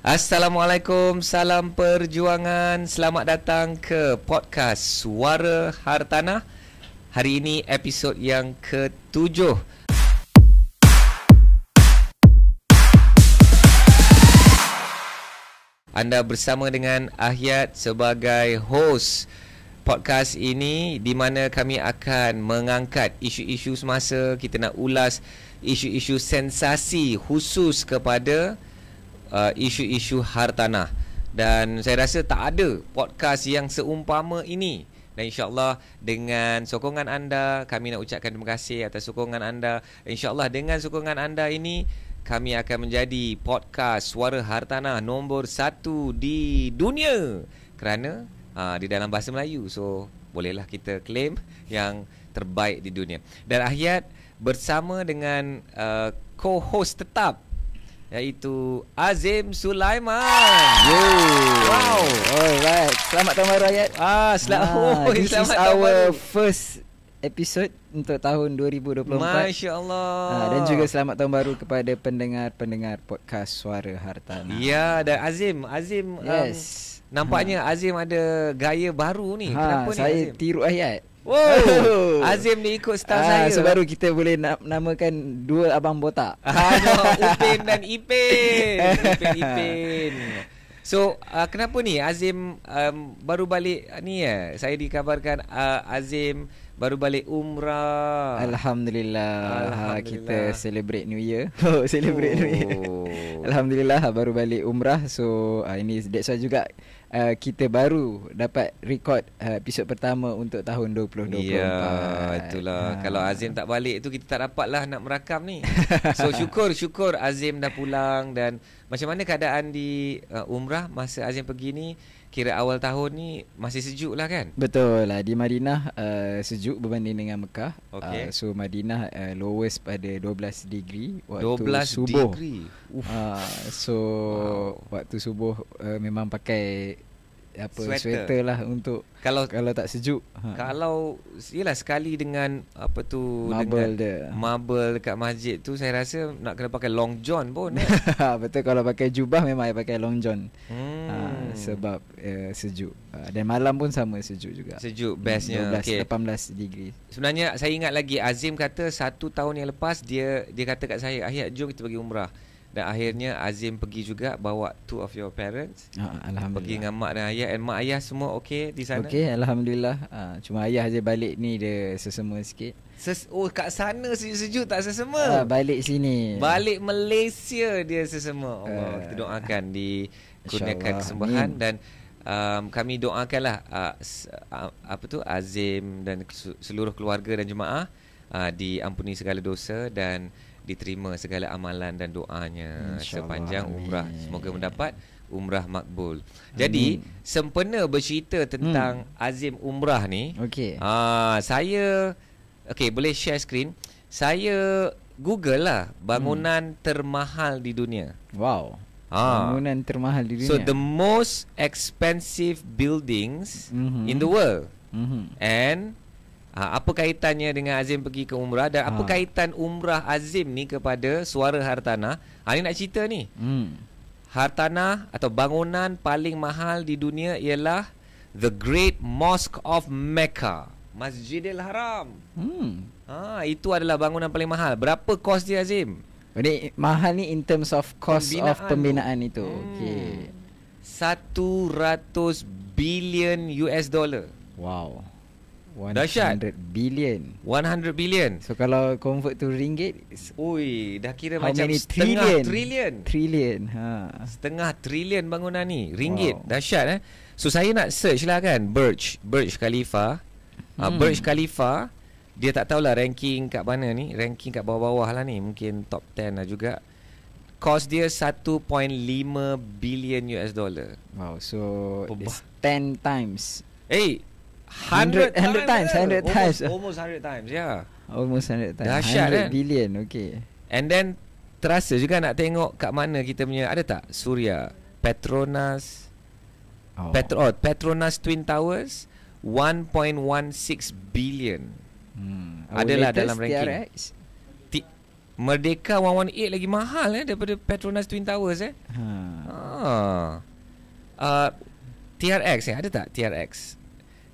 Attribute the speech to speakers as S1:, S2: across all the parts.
S1: Assalamualaikum, salam perjuangan. Selamat datang ke podcast Suara Hartanah. Hari ini episod yang ke-7. Anda bersama dengan Ahyat sebagai host podcast ini, di mana kami akan mengangkat isu-isu semasa. Kita nak ulas isu-isu sensasi khusus kepada isu-isu hartanah. Dan saya rasa tak ada podcast yang seumpama ini. Dan insyaAllah dengan sokongan anda, kami nak ucapkan terima kasih atas sokongan anda. InsyaAllah dengan sokongan anda ini, kami akan menjadi podcast Suara Hartanah nombor 1 di dunia. Kerana di dalam bahasa Melayu. So bolehlah kita claim yang terbaik di dunia. Dan Ahyat bersama dengan co-host tetap, iaitu Azim Sulaiman.
S2: Yo.
S1: Wow.
S2: Alright. Selamat tahun baru Ayat. This is our first episode untuk tahun 2024.
S1: Masya-Allah.
S2: Dan juga selamat tahun baru kepada pendengar-pendengar podcast Suara Hartanah.
S1: Ya, dan Azim
S2: Yes.
S1: nampaknya Azim ada gaya baru ni. Kenapa ni
S2: saya
S1: Azim?
S2: tiru Ayat.
S1: Wow. Azim ni ikut style saya.
S2: So baru kita boleh namakan dua abang botak.
S1: Upin dan Ipin. Ipin. So kenapa ni Azim baru balik ni ya? Saya dikabarkan Azim baru balik umrah.
S2: Alhamdulillah. Kita celebrate New Year. Celebrate New Year. Alhamdulillah baru balik umrah. So ini that's why juga kita baru dapat record episod pertama untuk tahun 2024.
S1: Ya, itulah. Kalau Azim tak balik tu, kita tak dapatlah nak merakam ni. So syukur Azim dah pulang. Dan macam mana keadaan di umrah masa Azim pergi ni? Kira awal tahun ni masih sejuk lah kan?
S2: Betul lah. Di Madinah sejuk berbanding dengan Mekah.
S1: Okay.
S2: So Madinah lowest pada 12 degree waktu
S1: 12
S2: subuh.
S1: degree.
S2: So waktu subuh memang pakai sweater lah untuk kalau tak sejuk.
S1: Kalau yalah sekali dengan marble dekat masjid tu, saya rasa nak kena pakai long john pun.
S2: Betul, kalau pakai jubah memang pakai long john. Sebab sejuk. Dan malam pun sama sejuk juga.
S1: Sejuk bestnya.
S2: 18 degree.
S1: Sebenarnya saya ingat lagi Azim kata 1 tahun yang lepas dia kata kat saya, Ahyat jom kita pergi umrah. Dan akhirnya Azim pergi juga, bawa two of your parents.
S2: Alhamdulillah.
S1: Pergi dengan mak dan ayah. And mak ayah semua okey di sana?
S2: Okey, Alhamdulillah. Cuma ayah je balik ni dia sesama sikit.
S1: Kat sana sejuk-sejuk tak sesama.
S2: Balik sini.
S1: Balik Malaysia dia sesama. Allah, kita doakan dikurniakan kesembahan. Dan kami doakanlah Azim dan seluruh keluarga dan jemaah diampuni segala dosa dan diterima segala amalan dan doanya sepanjang umrah. Semoga mendapat umrah makbul. Jadi sempena bercerita tentang Azim umrah ni, saya boleh share screen. Saya Google lah bangunan termahal di dunia.
S2: Wow. Bangunan termahal di dunia.
S1: So the most expensive buildings in the world. And apa kaitannya dengan Azim pergi ke umrah, dan apa kaitan umrah Azim ni kepada Suara Hartanah? Ni nak cerita ni. Hartanah atau bangunan paling mahal di dunia ialah The Great Mosque of Mecca, Masjidil Haram. Itu adalah bangunan paling mahal. Berapa kos dia, Azim?
S2: Ini mahal ni in terms of cost of pembinaan itu.
S1: 100 billion US dollar.
S2: Wow.
S1: 100
S2: billion.
S1: So
S2: kalau convert to ringgit,
S1: dah kira macam setengah trilion. Setengah trilion bangunan ni ringgit. Dahsyat. So saya nak search lah kan, Burj Khalifa. Burj Khalifa, dia tak tahulah ranking kat mana ni. Ranking kat bawah-bawah lah ni. Mungkin top 10 lah juga. Cost dia 1.5 billion US dollar.
S2: Wow, so it's 10 times.
S1: 100
S2: times.
S1: Almost 100 times, yeah.
S2: Almost 100 times.
S1: Dahsyat
S2: 100 billion, okay.
S1: And then terasa juga nak tengok kat mana kita punya, ada tak Suria, Petronas, Petronas Twin Towers, 1.16 billion. Adalah dalam ranking. Merdeka 118 lagi mahal daripada Petronas Twin Towers. TRX ada tak TRX?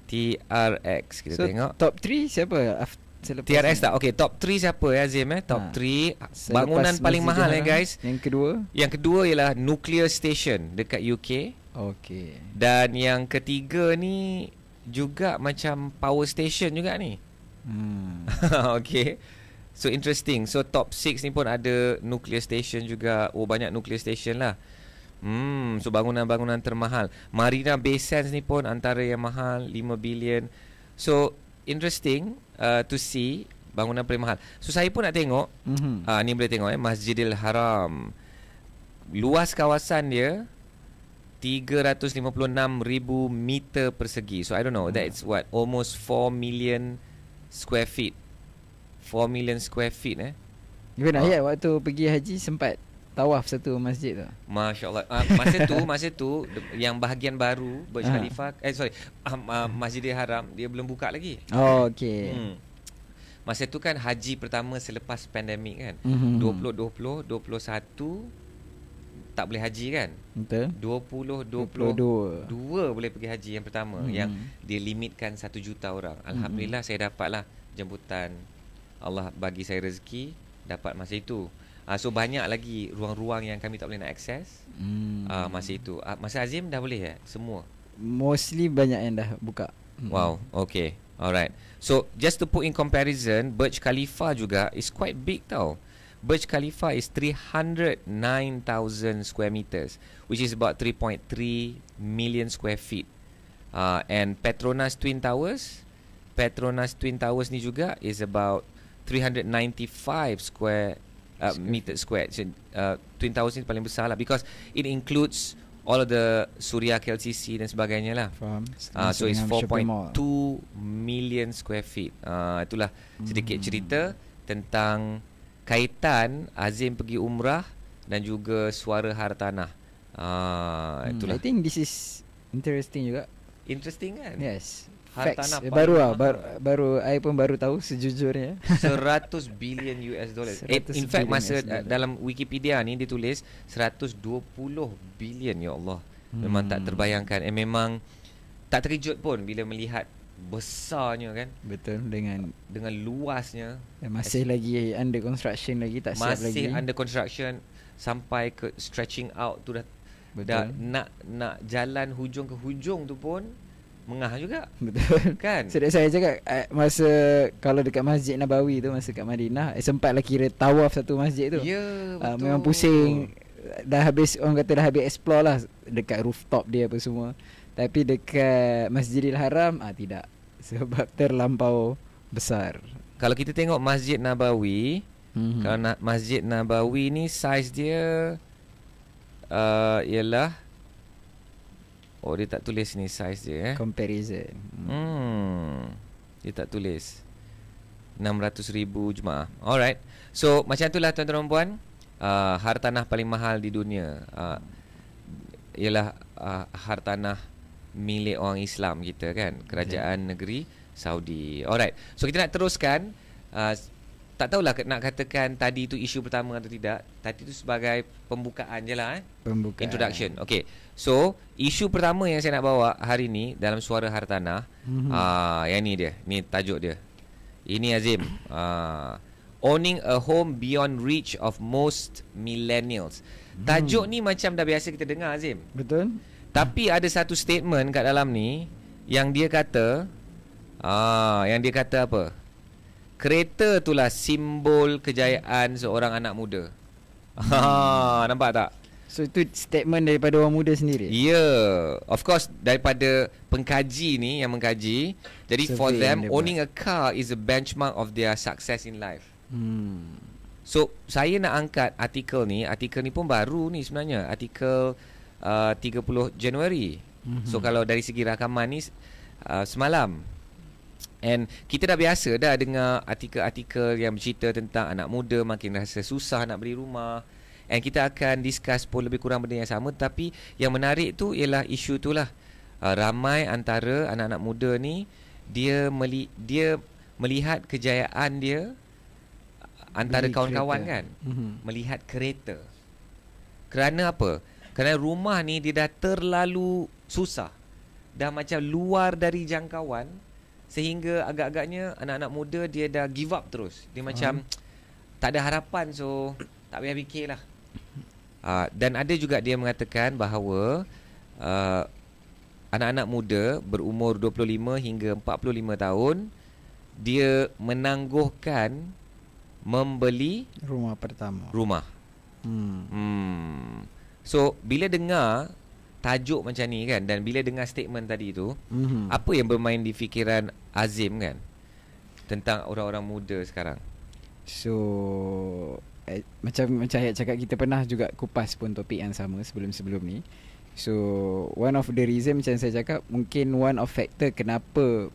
S1: TRX kita tengok.
S2: Top 3 siapa?
S1: TRX tak? Okay, top 3 siapa ya Azim Top 3 bangunan paling mahal guys. Yang kedua ialah nuclear station dekat UK.
S2: Okay.
S1: Dan yang ketiga ni juga macam power station juga ni. Okay. So interesting. So top 6 ni pun ada nuclear station juga. Oh, banyak nuclear station lah. So bangunan-bangunan termahal. Marina Bay Sands ni pun antara yang mahal, 5 bilion. So interesting to see bangunan paling mahal. So saya pun nak tengok. Ni boleh tengok Masjidil Haram. Luas kawasan dia 356,000 meter persegi. So I don't know, that's what, almost 4 million square feet. 4 million square feet
S2: Even ayat waktu pergi haji sempat tawaf satu masjid tu.
S1: Masya-Allah. Masa tu yang bahagian baru Burj Khalifa, Masjidil Haram dia belum buka lagi.
S2: Oh, okey.
S1: Masa tu kan haji pertama selepas pandemik kan. 2020, 21 tak boleh haji kan.
S2: Betul.
S1: 22 boleh pergi haji yang pertama, yang dia limitkan 1 juta orang. Alhamdulillah saya dapatlah jemputan. Allah bagi saya rezeki dapat masa itu. So banyak lagi ruang-ruang yang kami tak boleh nak akses masa itu. Masa Azim dah boleh semua?
S2: Mostly banyak yang dah buka.
S1: Wow, okay. Alright. So just to put in comparison, Burj Khalifa juga is quite big tau. Burj Khalifa is 309,000 square meters, which is about 3.3 million square feet. And Petronas Twin Towers ni juga is about 395 meter square. So, Twin Towers ni paling besar lah, because it includes all of the Suria KLCC dan sebagainya lah. So it's 4.2 million square feet. Itulah sedikit cerita tentang kaitan Azim pergi umrah dan juga suara hartanah. Itulah.
S2: I think this is interesting juga.
S1: Interesting kan?
S2: Yes.
S1: Hartanah
S2: baru I pun baru tahu sejujurnya.
S1: 100 billion US dollars. In fact masa dalam Wikipedia ni dia tulis 120 billion. Ya Allah. Memang tak terbayangkan. Memang tak terkejut pun bila melihat besarnya kan.
S2: Betul, dengan
S1: luasnya.
S2: Dan masih lagi under construction lagi, tak siap lagi.
S1: Masih under construction sampai ke stretching out tu dah nak jalan hujung ke hujung tu pun mengah juga.
S2: Betul
S1: kan.
S2: So saya cakap masa kalau dekat Masjid Nabawi tu, masa kat Madinah, sempatlah kira tawaf satu masjid tu.
S1: Ya, betul.
S2: Memang pusing. Dah habis, orang kata dah habis explore lah dekat rooftop dia apa semua. Tapi dekat Masjidil Haram tidak, sebab terlampau besar.
S1: Kalau kita tengok Masjid Nabawi, kalau Masjid Nabawi ni size dia ialah, oh dia tak tulis ni size dia
S2: comparison.
S1: Dia tak tulis 600,000 jemaah. Alright. So macam itulah tuan-tuan dan puan, hartanah paling mahal di dunia ialah hartanah milik orang Islam kita kan, kerajaan negeri Saudi. Alright. So kita nak teruskan. Tak tahulah nak katakan tadi tu isu pertama atau tidak. Tadi tu sebagai pembukaan je lah
S2: Pembukaan.
S1: Introduction. Okay. So isu pertama yang saya nak bawa hari ni dalam Suara Hartanah, yang ni dia. Ni tajuk dia. Ini Azim, owning a home beyond reach of most millennials. Tajuk ni macam dah biasa kita dengar Azim.
S2: Betul.
S1: Tapi ada satu statement kat dalam ni yang dia kata apa? Kereta itulah simbol kejayaan seorang anak muda. Nampak tak?
S2: So itu statement daripada orang muda sendiri?
S1: Ya, yeah. Of course daripada pengkaji ni yang mengkaji. Jadi survey for them, owning a car is a benchmark of their success in life. So saya nak angkat artikel ni. Artikel ni pun baru ni sebenarnya. Artikel 30 Januari. So kalau dari segi rakaman ni semalam. And kita dah biasa dah dengar artikel-artikel yang bercerita tentang anak muda makin rasa susah nak beli rumah. And kita akan discuss pun lebih kurang benda yang sama. Tapi yang menarik tu ialah isu tu lah. Ramai antara anak-anak muda ni dia melihat kejayaan dia antara beli kawan-kawan kereta. Kan. Melihat kereta. Kerana apa? Kerana rumah ni dia dah terlalu susah, dah macam luar dari jangkauan, sehingga agak-agaknya anak-anak muda dia dah give up terus. Dia macam tak ada harapan, so tak payah fikirlah. Dan ada juga dia mengatakan bahawa anak-anak muda berumur 25 hingga 45 tahun dia menangguhkan membeli
S2: rumah pertama.
S1: So bila dengar tajuk macam ni kan, dan bila dengar statement tadi tu, apa yang bermain di fikiran Azim kan tentang orang-orang muda sekarang?
S2: So macam Hayat cakap, kita pernah juga kupas pun topik yang sama sebelum-sebelum ni. So one of the reason, macam saya cakap, mungkin one of factor kenapa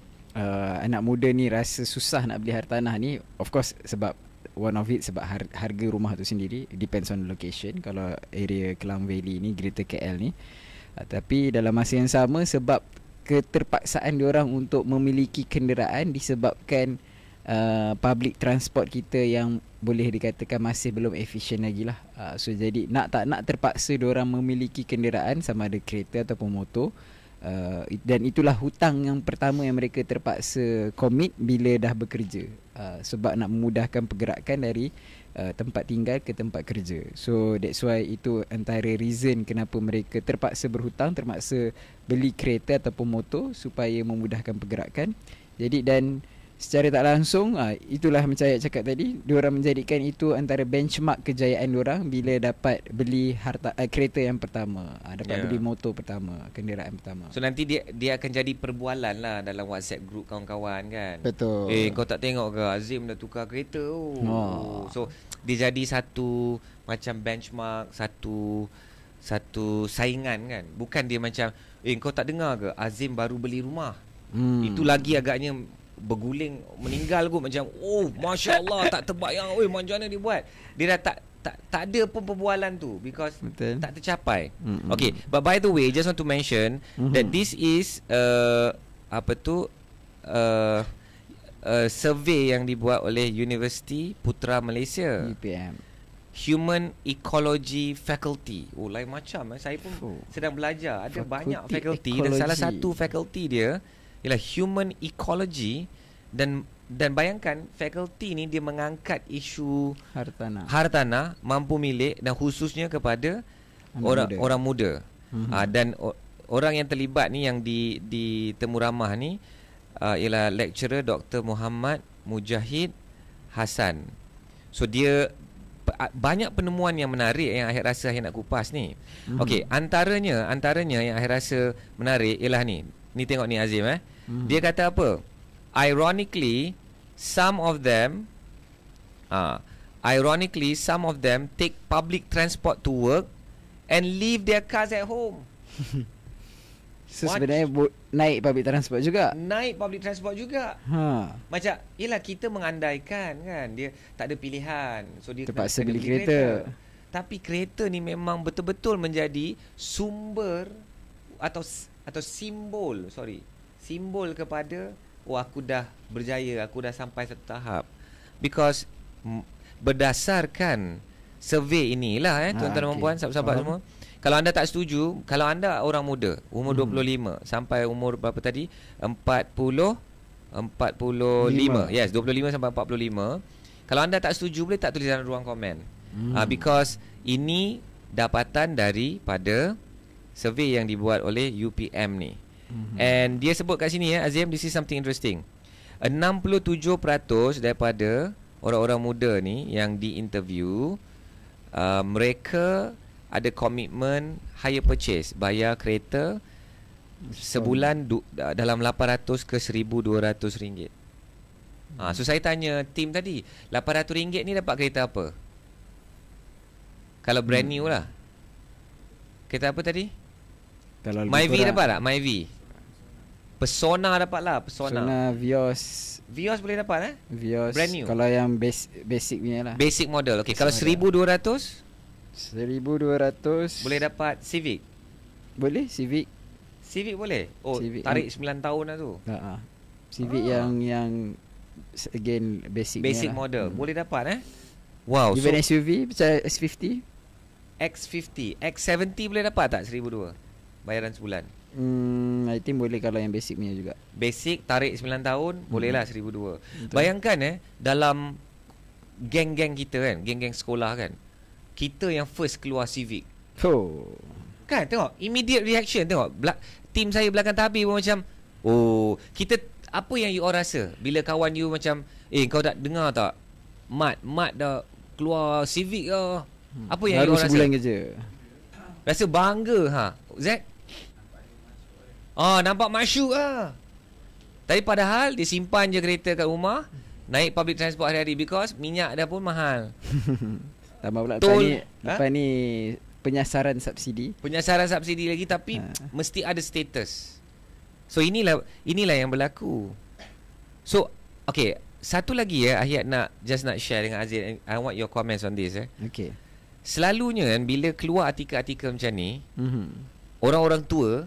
S2: anak muda ni rasa susah nak beli hartanah ni, of course sebab one of it sebab harga rumah tu sendiri depends on location. Kalau area Klang Valley ni, Greater KL ni, tapi dalam masa yang sama sebab keterpaksaan diorang untuk memiliki kenderaan disebabkan public transport kita yang boleh dikatakan masih belum efisien lagi lah. So jadi nak tak nak terpaksa diorang memiliki kenderaan, sama ada kereta ataupun motor. Dan itulah hutang yang pertama yang mereka terpaksa commit bila dah bekerja, sebab nak memudahkan pergerakan dari tempat tinggal ke tempat kerja. So that's why itu antara reason kenapa mereka terpaksa berhutang, terpaksa beli kereta ataupun motor supaya memudahkan pergerakan. Jadi dan secara tak langsung, itulah macam saya cakap tadi, diorang menjadikan itu antara benchmark kejayaan diorang bila dapat beli kereta yang pertama, dapat beli motor pertama, kenderaan pertama.
S1: So nanti dia akan jadi perbualan lah dalam WhatsApp group kawan-kawan kan.
S2: Betul.
S1: Kau tak tengok ke Azim dah tukar kereta? So dia jadi satu macam benchmark, satu saingan kan. Bukan dia macam kau tak dengar ke Azim baru beli rumah. Itu lagi agaknya berguling meninggal kot, macam Masya Allah, tak terbayang macam mana dia buat. Dia dah tak ada pun perbualan tu, because tak tercapai. Okay, but by the way, just want to mention that this is survey yang dibuat oleh Universiti Putra Malaysia,
S2: UPM,
S1: Human Ecology Faculty. Lain macam saya pun sedang belajar. Ada banyak faculty, dan salah satu faculty dia ialah Human Ecology, dan bayangkan faculty ni dia mengangkat isu hartanah mampu milik, dan khususnya kepada orang muda. Dan orang yang terlibat ni, yang di Temu Ramah ni, ialah lecturer Dr. Muhammad Mujahid Hassan. So dia banyak penemuan yang menarik yang akhir rasa saya nak kupas ni. Okey, antaranya yang akhir rasa menarik ialah ni tengok ni Azim. Dia kata apa? Ironically, some of them take public transport to work and leave their cars at home.
S2: So sebenarnya naik public transport juga.
S1: Macam yelah, kita mengandaikan kan dia tak ada pilihan, so dia
S2: terpaksa beli kereta.
S1: Tapi kereta ni memang betul-betul menjadi sumber atau simbol kepada aku dah berjaya, aku dah sampai satu tahap. Because berdasarkan survey inilah tuan-tuan dan puan, sahabat-sahabat semua, kalau anda tak setuju, kalau anda orang muda umur 25 sampai umur berapa tadi, 45. Yes, 25 sampai 45. Kalau anda tak setuju, boleh tak tulis dalam ruang komen. Because ini dapatan daripada survey yang dibuat oleh UPM ni. And dia sebut kat sini Azim, this is something interesting. 67% daripada orang-orang muda ni yang diinterview, mereka ada komitmen hire purchase, bayar kereta sebulan dalam 800 ke 1,200 ringgit. So saya tanya tim tadi, 800 ringgit ni dapat kereta apa? Kalau brand new lah, kereta apa tadi? Myvi dapat tak? Myvi, Persona dapat lah. Persona,
S2: Vios
S1: boleh dapat
S2: Vios
S1: brand new.
S2: Kalau yang basic punya lah,
S1: basic model. Okay, kalau 1,200 boleh dapat Civic.
S2: Boleh Civic
S1: boleh. Civic tarik 9 tahun lah tu.
S2: Civic yang again basic
S1: model boleh dapat. Wow.
S2: Even SUV macam S50
S1: X50, X70 boleh dapat tak 1,200 bayaran sebulan?
S2: I think boleh kalau yang basic punya juga.
S1: Basic tarik 9 tahun bolehlah 1,200. Bayangkan dalam geng-geng kita kan, geng-geng sekolah kan, kita yang first keluar Civic. Kan tengok immediate reaction, tengok team saya belakang tabir pun macam, oh, kita apa yang you all rasa bila kawan you macam, kau dah dengar tak Mat dah keluar Civic ke? Apa yang
S2: baru
S1: you all rasa?
S2: Sebulan kerja.
S1: Rasa bangga Zack? Nampak masyuk lah. Tapi padahal dia simpan je kereta kat rumah, naik public transport hari-hari because minyak dah pun mahal.
S2: Tambah pula lepas ni penyasaran subsidi. Penyasaran
S1: subsidi lagi, tapi mesti ada status. So inilah yang berlaku. So okay, satu lagi Ahyat nak share dengan Aziz. I want your comments on this.
S2: Okay.
S1: Selalunya kan bila keluar artikel-artikel macam ni, orang-orang tua,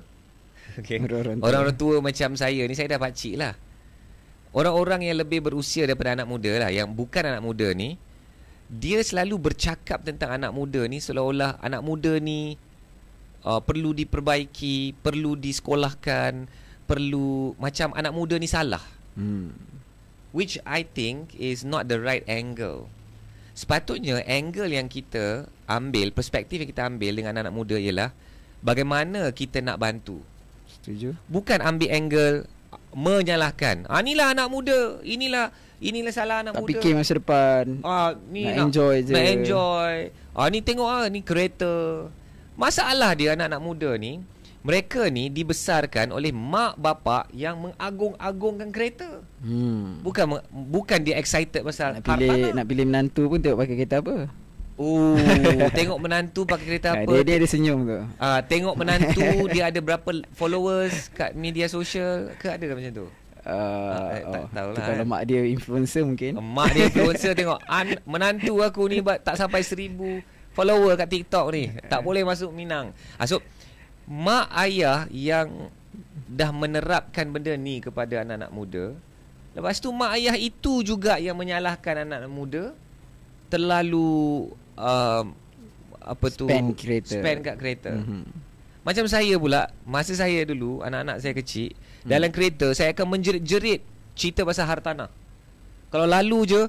S1: okay, orang-orang tua macam saya ni, saya dah pakcik lah. Orang-orang yang lebih berusia daripada anak muda lah, yang bukan anak muda ni, dia selalu bercakap tentang anak muda ni seolah-olah anak muda ni perlu diperbaiki, perlu disekolahkan, perlu macam anak muda ni salah. Which I think is not the right angle. Sepatutnya angle yang kita ambil, perspektif yang kita ambil dengan anak muda ialah bagaimana kita nak bantu.
S2: Setuju. Bukan
S1: ambil angle menyalahkan. Inilah anak muda, inilah salah anak muda.
S2: Tak fikir masa depan.
S1: Ni
S2: nak enjoy je.
S1: Nak enjoy. Ni tengok ni kereta. Masalah dia anak-anak muda ni, mereka ni dibesarkan oleh mak bapak yang mengagung-agungkan kereta. Bukan dia excited pasal
S2: nak pilih menantu pun tengok pakai kereta apa.
S1: Tengok menantu pakai kereta apa.
S2: Dia ada senyum tu.
S1: Tengok menantu dia ada berapa followers kat media sosial ke, ada macam tu? Tak tahulah.
S2: Kalau mak dia influencer mungkin.
S1: Mak dia influencer tengok menantu aku ni tak sampai 1,000 follower kat TikTok ni, tak boleh masuk Minang. So mak ayah yang dah menerapkan benda ni kepada anak-anak muda, lepas tu mak ayah itu juga yang menyalahkan anak-anak muda terlalu spend kat kereta. Macam saya pula, masa saya dulu, anak-anak saya kecil, dalam kereta saya akan menjerit-jerit cerita pasal hartanah. Kalau lalu je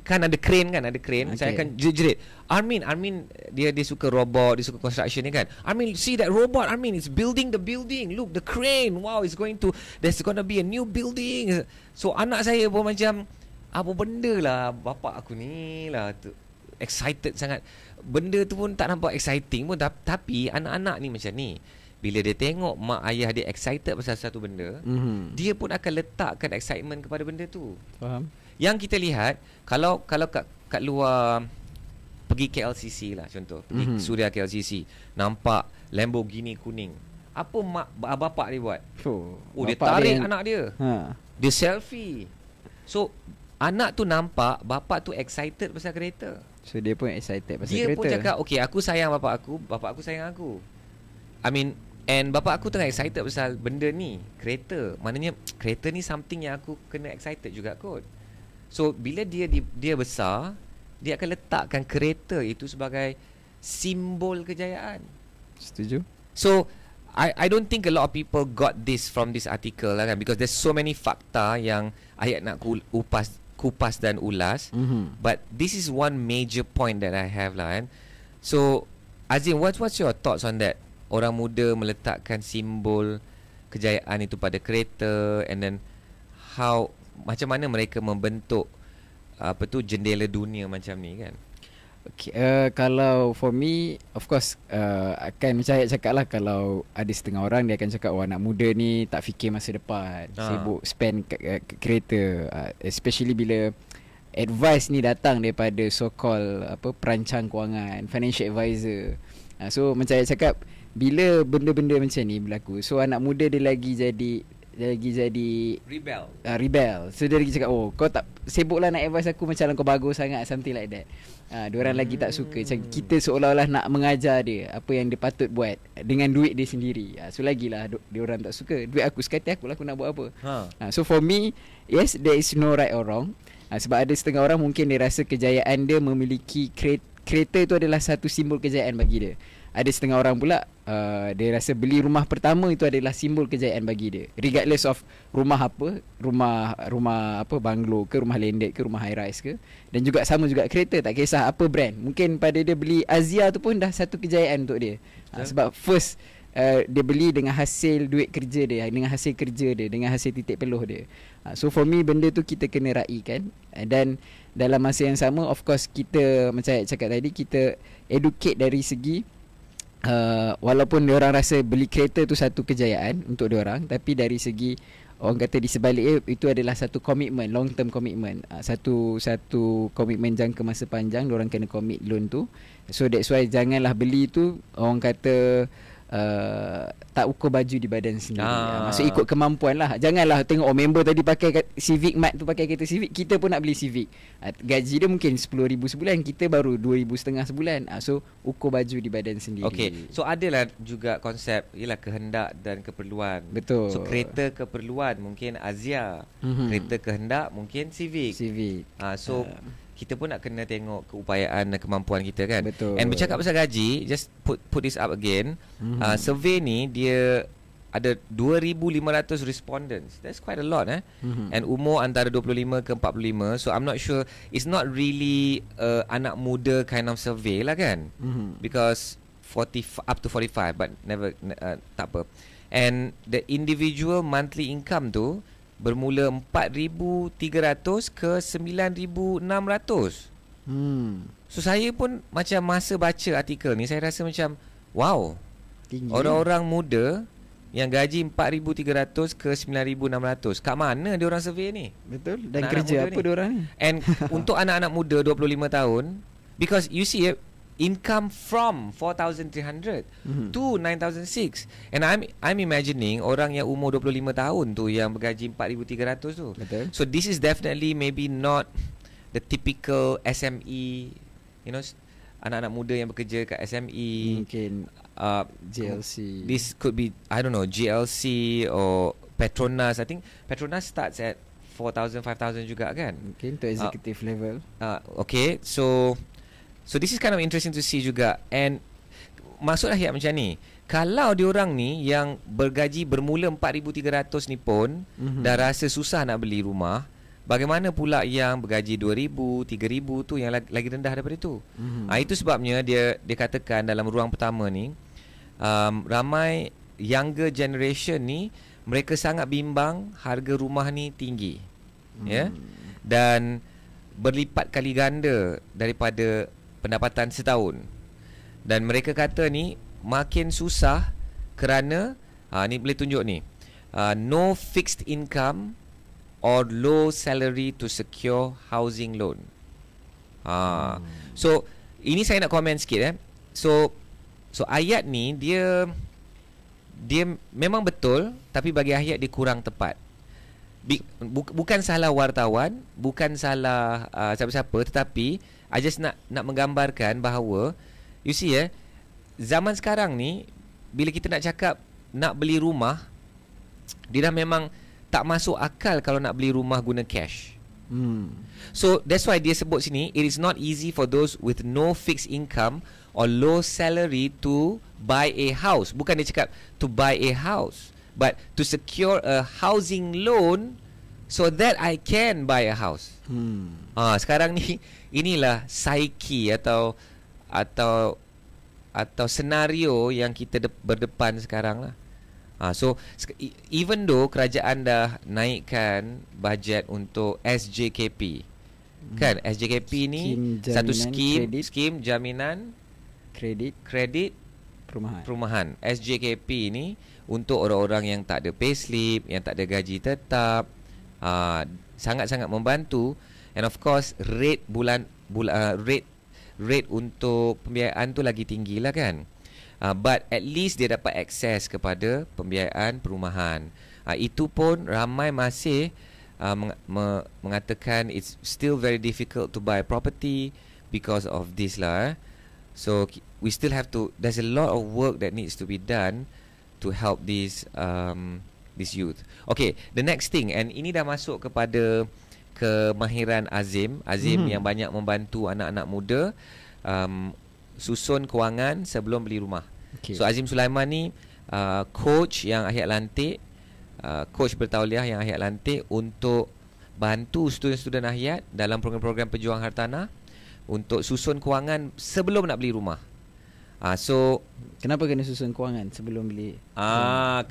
S1: kan ada crane, okay, saya akan jerit. Armin dia suka robot, dia suka construction ni kan. Armin, see that robot, Armin, it's building the building. Look, the crane. Wow, there's going to be a new building. So anak saya pun macam, apa benda lah, bapak aku ni lah tu, excited sangat. Benda tu pun tak nampak exciting pun, tapi anak-anak ni macam ni. Bila dia tengok mak ayah dia excited pasal satu benda, dia pun akan letakkan excitement kepada benda tu.
S2: Faham?
S1: Yang kita lihat, kalau kat luar, pergi KLCC lah contoh, pergi Suria KLCC, nampak Lamborghini kuning, apa mak bapak dia buat? Dia tarik anak dia, dia selfie. So anak tu nampak bapak tu excited pasal kereta,
S2: so dia pun excited pasal
S1: kereta. Dia pun cakap, okay, aku sayang bapak aku sayang aku. And bapak aku tengah excited pasal benda ni, kereta. Maknanya kereta ni something yang aku kena excited juga kot. So bila dia besar, dia akan letakkan kereta itu sebagai simbol kejayaan.
S2: Setuju.
S1: So I don't think a lot of people got this from this article lah kan, because there's so many fakta yang Ayat nak kupas dan ulas. But this is one major point that I have lah kan. So Azim, what's your thoughts on that? Orang muda meletakkan simbol kejayaan itu pada kereta, and then macam mana mereka membentuk jendela dunia macam ni kan?
S2: Okay, kalau for me, of course, akan macam Ayat cakap lah, kalau ada setengah orang dia akan cakap, anak muda ni tak fikir masa depan, sibuk spend kat kereta, especially bila advice ni datang daripada so-called perancang kewangan, financial advisor. So macam Ayat cakap, bila benda-benda macam ni berlaku, so anak muda dia lagi jadi rebel. So dia lagi cakap, kau tak sibuklah nak advice aku, macam kau bagus sangat, something like that. Diorang lagi tak suka, macam kita seolah-olah nak mengajar dia apa yang dia patut buat dengan duit dia sendiri. So lagilah diorang tak suka, duit aku sekali aku nak buat apa. So for me, yes, there is no right or wrong. Sebab ada setengah orang mungkin dia rasa kejayaan dia memiliki kereta itu adalah satu simbol kejayaan bagi dia. Ada setengah orang pula dia rasa beli rumah pertama itu adalah simbol kejayaan bagi dia. Regardless of rumah apa, rumah apa, banglo ke, rumah landed ke, rumah high rise ke. Dan juga sama juga kereta, tak kisah apa brand. Mungkin pada dia beli Azia tu pun dah satu kejayaan untuk dia. Sebab first dia beli dengan hasil duit kerja dia, dengan hasil kerja dia, dengan hasil titik peluh dia. So for me, benda tu kita kena raikan. Dan dalam masa yang sama, of course, kita macam saya cakap tadi, kita educate dari segi walaupun diorang rasa beli kereta tu satu kejayaan untuk diorang, tapi dari segi orang kata di sebaliknya itu adalah satu komitmen, long term commitment, satu komitmen jangka masa panjang. Diorang kena commit loan tu. So that's why janganlah beli tu orang kata tak ukur baju di badan sendiri. Maksud ikut kemampuan lah. Janganlah tengok member tadi pakai Civic Mat tu, pakai kereta Civic, kita pun nak beli Civic. Gaji dia mungkin 10,000 sebulan, kita baru 2,500 sebulan. So ukur baju di badan sendiri.
S1: Okay, so adalah juga konsep ialah kehendak dan keperluan.
S2: Betul.
S1: So kereta keperluan mungkin Azia, kereta kehendak mungkin Civic. So kita pun nak kena tengok keupayaan dan kemampuan kita kan.
S2: Betul.
S1: And bercakap pasal gaji, just put this up again. Survey ni dia ada 2,500 respondents. That's quite a lot And umur antara 25 ke 45. So I'm not sure, it's not really anak muda kind of survey lah kan. Because 40 up to 45, but never tak apa. And the individual monthly income tu bermula 4,300 ke 9,600. So saya pun macam masa baca artikel ni, saya rasa macam wow, tinggi. Orang-orang muda yang gaji 4,300 ke 9,600, kat mana dia orang survey ni? Betul. Dan anak-anak kerja apa dia orang ni? And untuk anak-anak muda 25 tahun, because you see income from 4,300 to 9,600. And I'm imagining orang yang umur 25 tahun tu yang bergaji 4,300 tu. Betul. So this is definitely maybe not the typical SME, you know, anak-anak muda yang bekerja kat SME. Mungkin GLC. This could be, I don't know, GLC or Petronas. I think Petronas starts at 4,000, 5,000 juga kan. Mungkin to executive level. Okay, so this is kind of interesting to see juga. And maksud Ahyat macam ni, kalau diorang ni yang bergaji bermula 4,300 ni pun dah rasa susah nak beli rumah, bagaimana pula yang bergaji 2,000, 3,000 tu yang lagi rendah daripada itu? Itu sebabnya dia katakan dalam ruang pertama ni, ramai younger generation ni mereka sangat bimbang harga rumah ni tinggi. Dan berlipat kali ganda daripada pendapatan setahun. Dan mereka kata ni makin susah kerana ni boleh tunjuk ni, no fixed income or low salary to secure housing loan. So ini saya nak komen sikit So ayat ni dia memang betul, tapi bagi Ahyat dia kurang tepat. Bukan salah wartawan, bukan salah siapa-siapa, tetapi I just nak menggambarkan bahawa you see zaman sekarang ni bila kita nak cakap nak beli rumah, dia dah memang tak masuk akal kalau nak beli rumah guna cash. So that's why dia sebut sini, it is not easy for those with no fixed income or low salary to buy a house. Bukan dia cakap to buy a house, but to secure a housing loan so that I can buy a house. Sekarang ni inilah psyche atau senario yang kita berdepan sekarang lah. So even though kerajaan dah naikkan bajet untuk SJKP, kan, SJKP ni satu skim jaminan kredit perumahan. SJKP ni untuk orang-orang yang tak ada payslip, yang tak ada gaji tetap, sangat-sangat membantu. And of course rate rate untuk pembiayaan tu lagi tinggi lah kan. But at least dia dapat akses kepada pembiayaan perumahan. Itu pun ramai masih mengatakan it's still very difficult to buy property because of this lah. So we still have to, there's a lot of work that needs to be done to help this youth. Okay, the next thing, and ini dah masuk kepada kemahiran Azim yang banyak membantu anak-anak muda. susun kewangan sebelum beli rumah.
S2: Okay.
S1: So Azim Sulaiman ni coach yang akhir lantik, coach bertauliah yang akhir lantik untuk bantu student-student akhir dalam program-program pejuang hartanah untuk susun kewangan sebelum nak beli rumah. So
S2: kenapa kena susun kewangan sebelum beli?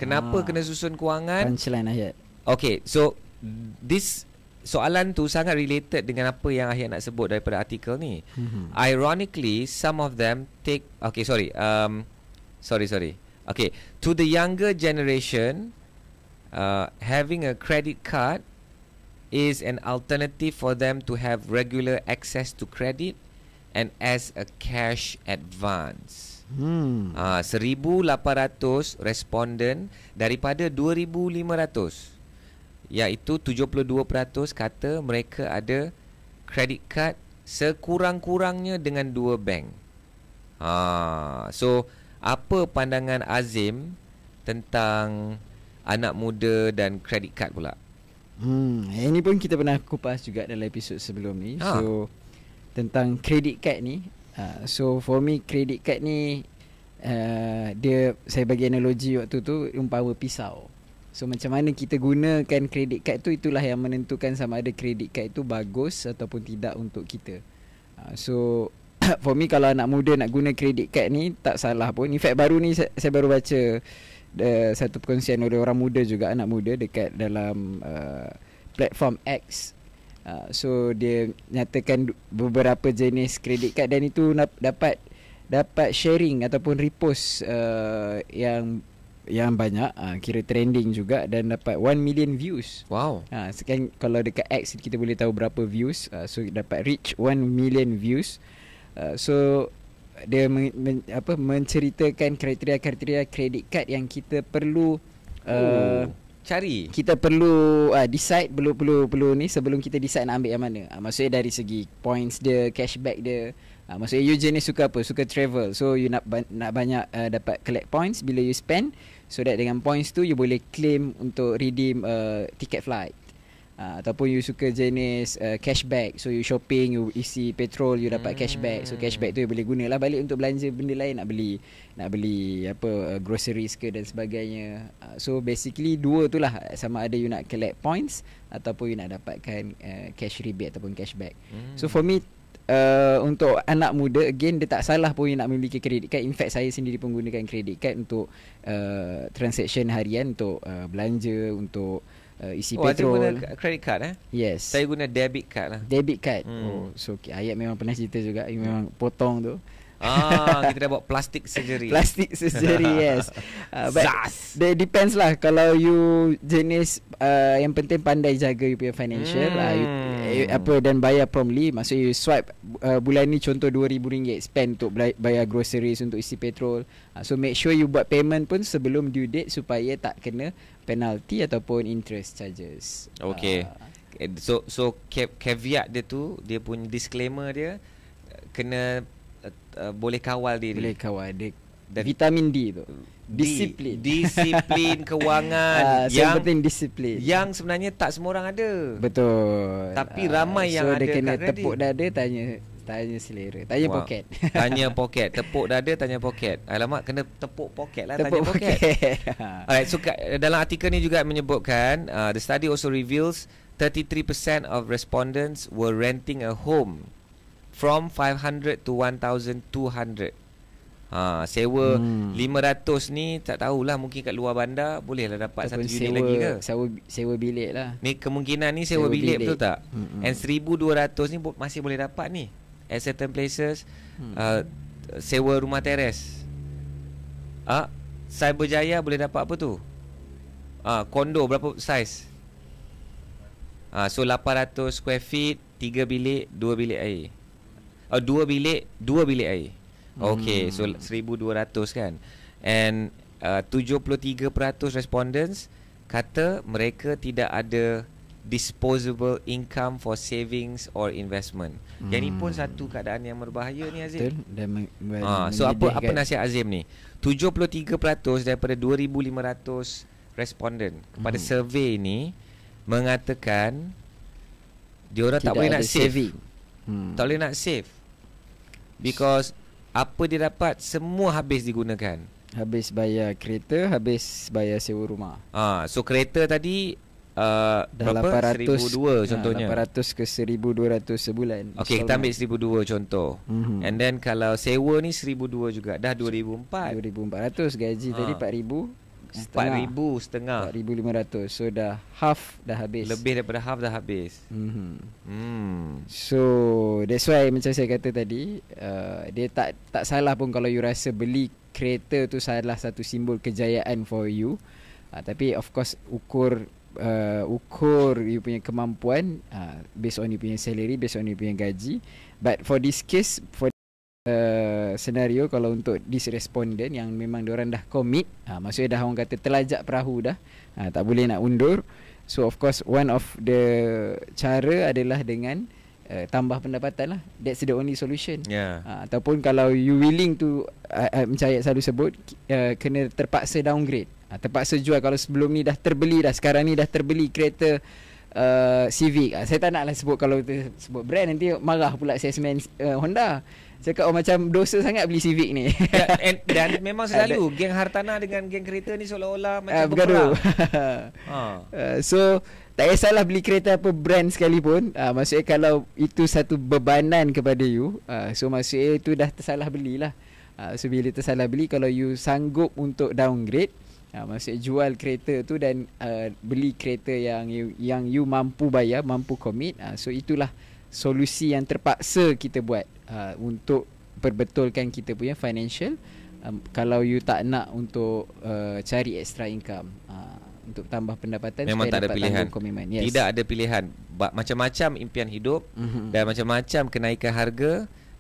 S1: Kenapa kena susun kewangan?
S2: Punchline ayat.
S1: Okay, so this soalan tu sangat related dengan apa yang Ahya nak sebut daripada artikel ni. Ironically, some of them take sorry. Okay, to the younger generation, having a credit card is an alternative for them to have regular access to credit and as a cash advance. 1,800 responden daripada 2,500, iaitu 72% kata mereka ada credit card sekurang-kurangnya dengan 2 bank. So apa pandangan Azim tentang anak muda dan credit card pula?
S2: Ini pun kita pernah kupas juga dalam episod sebelum ni. So tentang credit card ni, so for me credit card ni dia, saya bagi analogi waktu tu umpama pisau. So macam mana kita gunakan credit card tu, itulah yang menentukan sama ada credit card itu bagus ataupun tidak untuk kita. So for me, kalau anak muda nak guna credit card ni tak salah pun. In fact baru ni saya baru baca satu perkongsian oleh orang muda juga, anak muda dekat dalam platform X. So dia nyatakan beberapa jenis credit card dan itu dapat sharing ataupun repost yang banyak, kira trending juga, dan dapat 1 million views.
S1: Wow.
S2: Sekarang kalau dekat X kita boleh tahu berapa views. So dapat reach 1 million views. So dia menceritakan kriteria-kriteria credit card yang kita perlu
S1: cari.
S2: Kita perlu decide perlu ni sebelum kita decide nak ambil yang mana. Maksudnya dari segi points dia, cashback dia. Maksudnya you jenis suka apa? Suka travel. So you nak banyak dapat collect points bila you spend, so that dengan points tu you boleh claim untuk redeem ticket flight. Ataupun you suka jenis cashback. So you shopping, you isi petrol, you dapat cashback. So cashback tu you boleh gunalah balik untuk belanja benda lain, nak beli groceries ke dan sebagainya. So basically dua tu lah, sama ada you nak collect points ataupun you nak dapatkan cash rebate ataupun cashback. So for me, untuk anak muda, again dia tak salah pun you nak memiliki credit card. In fact saya sendiri pun gunakan credit card untuk transaction harian, untuk belanja, untuk isi petrol.
S1: Ada guna credit card
S2: Yes.
S1: Saya guna debit card lah.
S2: Debit card. So Ayat memang pernah cerita juga, memang potong tu.
S1: Kita dah buat plastic surgery.
S2: Plastic surgery, yes. But it depends lah. Kalau you jenis yang penting pandai jaga you punya financial, dan bayar promptly. Maksudnya you swipe bulan ni contoh RM2,000 spend untuk bayar groceries, untuk isi petrol. So make sure you buat payment pun sebelum due date supaya tak kena penalty ataupun interest charges.
S1: Okay. So caveat dia tu, dia punya disclaimer dia, kena boleh kawal diri.
S2: Boleh kawal dia. Vitamin D tu. Disiplin
S1: kewangan.
S2: Yang penting disiplin.
S1: Yang sebenarnya tak semua orang ada.
S2: Betul.
S1: Tapi ramai yang
S2: so
S1: ada.
S2: So dia kena
S1: kat
S2: tepuk dada, tanya selera, tanya poket.
S1: Tanya poket. Tepuk dada, tanya poket. Alamak, kena tepuk poket lah,
S2: tepuk
S1: tanya poket. Alright, so dalam artikel ni juga menyebutkan the study also reveals 33% of respondents were renting a home from 500 to 1,200. Sewa 500 ni tak tahulah, mungkin kat luar bandar bolehlah dapat
S2: ataupun
S1: satu unit lagi ke.
S2: Sewa bilik lah.
S1: Ni kemungkinan ni sewa bilik, betul tak? And 1,200 ni masih boleh dapat ni at certain places. Sewa rumah teres. Cyberjaya boleh dapat apa tu? Kondo berapa saiz? So 800 square feet, 3 bilik, 2 bilik air. 2 bilik, 2 bilik air. Okay, so 1,200 kan. And 73% respondents kata mereka tidak ada disposable income for savings or investment. Yang ni pun satu keadaan yang berbahaya ni, Azim.
S2: Betul.
S1: So apa nasihat Azim ni? 73% daripada 2,500 responden kepada survey ni mengatakan diorang tak boleh nak save. Tak boleh nak save. Because apa dia dapat semua habis digunakan.
S2: Habis bayar kereta, habis bayar sewa rumah.
S1: So kereta tadi
S2: Dah
S1: berapa? 1,200 contohnya.
S2: 800 ke 1,200 sebulan.
S1: Okey, kita ambil 1,200 contoh. And then kalau sewa ni 1,200 juga. Dah 2,400.
S2: 2,400 gaji tadi 4,500. 4,500. So dah half dah habis.
S1: Lebih daripada half dah habis.
S2: So that's why macam saya kata tadi, dia tak salah pun kalau you rasa beli kereta tu salah satu simbol kejayaan for you. Tapi of course ukur you punya kemampuan based on you punya salary, based on you punya gaji. But for this case, for senario, kalau untuk this respondent yang memang diorang dah commit, maksudnya dah orang kata terlajak perahu dah, tak boleh nak undur. So of course one of the cara adalah dengan tambah pendapatan lah. That's the only solution. Ataupun kalau you willing to macam Ayat selalu sebut, kena terpaksa downgrade, terpaksa jual. Kalau sebelum ni dah terbeli dah, sekarang ni dah terbeli kereta Civic, saya tak naklah sebut, kalau sebut brand nanti marah pula salesman Honda. Cakap macam dosa sangat beli Civic ni.
S1: Dan memang selalu geng hartanah dengan geng kereta ni seolah-olah macam berperang.
S2: So tak kisahlah beli kereta apa brand sekalipun, maksudnya kalau itu satu bebanan kepada you, so maksudnya itu dah tersalah belilah. So bila tersalah beli, kalau you sanggup untuk downgrade, maksudnya jual kereta tu dan beli kereta yang you mampu bayar, mampu commit, so itulah solusi yang terpaksa kita buat untuk perbetulkan kita punya financial. Kalau you tak nak untuk cari extra income, untuk tambah pendapatan,
S1: memang tak ada pilihan. Tidak ada pilihan. Macam-macam impian hidup dan macam-macam kenaikan harga.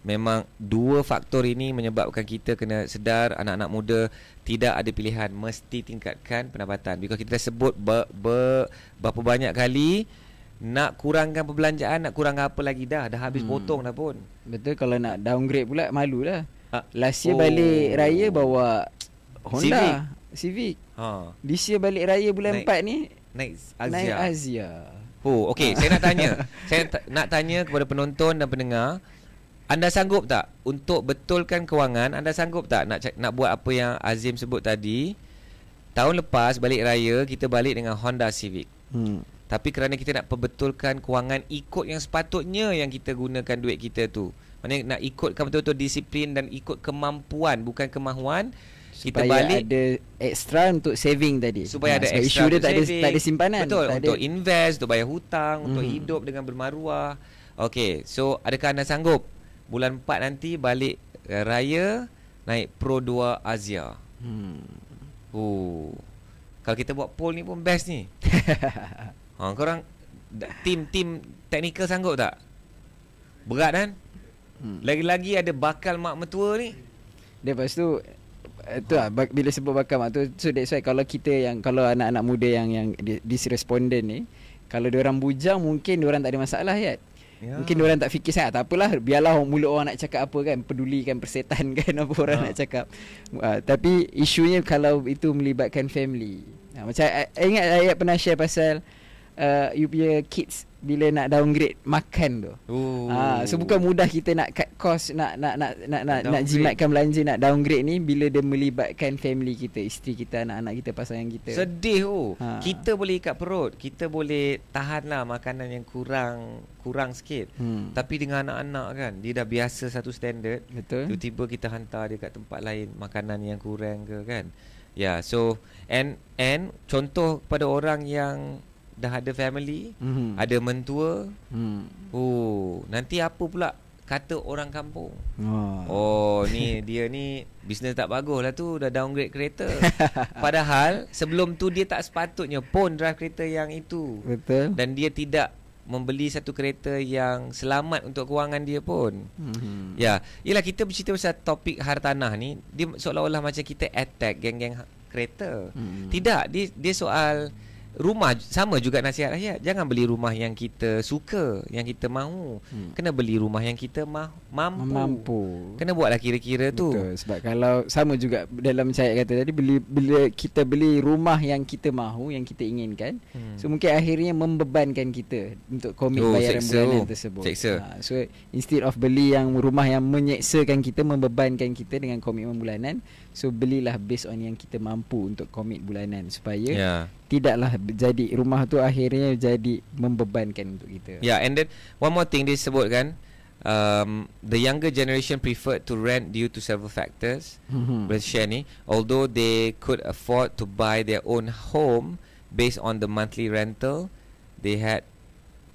S1: Memang dua faktor ini menyebabkan kita kena sedar, anak-anak muda tidak ada pilihan, mesti tingkatkan pendapatan. Because kita dah sebut berapa banyak kali, nak kurangkan perbelanjaan, nak kurangkan apa lagi, dah habis potong dah pun.
S2: Betul. Kalau nak downgrade pula, malu lah. Last year balik raya bawa Honda Civic. This year balik raya bulan 4 ni naik Azia.
S1: Okey, saya nak tanya. Saya nak tanya kepada penonton dan pendengar, anda sanggup tak untuk betulkan kewangan? Anda sanggup tak nak buat apa yang Azim sebut tadi? Tahun lepas balik raya kita balik dengan Honda Civic. Tapi kerana kita nak perbetulkan kewangan ikut yang sepatutnya yang kita gunakan duit kita tu. Maksudnya nak ikutkan betul-betul disiplin dan ikut kemampuan, bukan kemahuan. Kita
S2: supaya
S1: balik
S2: ada extra untuk saving tadi.
S1: Supaya ada extra
S2: isu dia
S1: tak
S2: ada simpanan.
S1: Betul,
S2: tak
S1: untuk
S2: ada.
S1: invest, untuk bayar hutang, untuk hidup dengan bermaruah. Okey, so adakah anda sanggup bulan 4 nanti balik raya naik Pro 2 Azia? Kalau kita buat poll ni pun best ni. Korang tim teknikal sanggup tak? Berat kan? Lagi-lagi ada bakal mak mertua ni.
S2: Lepas tu tu lah, bila sebut bakal mak tu, so that's why kalau kita yang, kalau anak-anak muda yang this respondent ni, kalau diorang bujang mungkin diorang tak ada masalah ya. Mungkin diorang tak fikir sangat, tak apalah, biarlah mulut orang nak cakap apa kan, pedulikan persetan kan apa orang nak cakap. Tapi isunya kalau itu melibatkan family. Macam ingat ayat pernah share pasal you punya kids bila nak downgrade makan tu. So bukan mudah kita nak cut cost, nak jimatkan belanja, nak downgrade ni bila dia melibatkan family kita, isteri kita, anak-anak kita, pasangan kita.
S1: Sedih Kita boleh ikat perut, kita boleh tahanlah makanan yang kurang sikit. Tapi dengan anak-anak kan, dia dah biasa satu standard.
S2: Betul.
S1: Tiba-tiba kita hantar dia kat tempat lain makanan yang kurang ke kan. So and contoh kepada orang yang dah ada family, ada mentua, nanti apa pula kata orang kampung? Ni dia ni bisnes tak bagus lah tu, dah downgrade kereta. Padahal sebelum tu dia tak sepatutnya pun drive kereta yang itu.
S2: Betul.
S1: Dan dia tidak membeli satu kereta yang selamat untuk kewangan dia pun. Yelah, kita bercerita pasal topik hartanah ni, dia seolah-olah macam kita attack geng-geng kereta. Tidak, dia soal rumah sama juga nasihat Hayat. Jangan beli rumah yang kita suka, yang kita mahu. Kena beli rumah yang kita mampu. Kena buatlah kira-kira tu.
S2: Betul. Sebab kalau sama juga dalam saya kata tadi, bila kita beli rumah yang kita mahu, yang kita inginkan, so mungkin akhirnya membebankan kita untuk komit bayaran bulanan tersebut. So instead of beli yang rumah yang menyeksakan kita, membebankan kita dengan komitmen bulanan, so belilah based on yang kita mampu untuk komit bulanan, supaya tidaklah jadi rumah tu akhirnya jadi membebankan untuk kita.
S1: And then one more thing disebutkan, the younger generation preferred to rent due to several factors. Share ni, although they could afford to buy their own home based on the monthly rental they had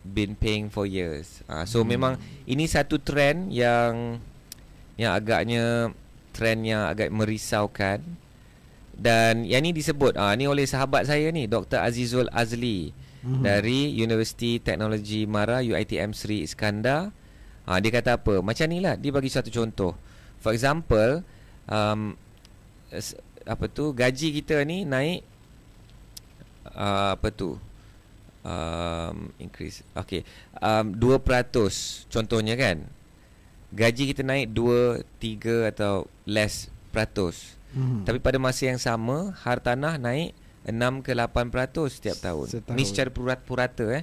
S1: been paying for years. So memang ini satu trend yang agaknya trend yang agak merisaukan. Dan yang ni disebut ni oleh sahabat saya ni, Dr. Azizul Azli dari Universiti Teknologi Mara UiTM Sri Iskandar. Dia kata apa? Macam ni lah, dia bagi satu contoh. For example, gaji kita ni naik increase. 2% contohnya kan. Gaji kita naik 2, 3 atau less peratus. Tapi pada masa yang sama, hartanah naik 6 ke 8% setiap tahun. Ini secara purata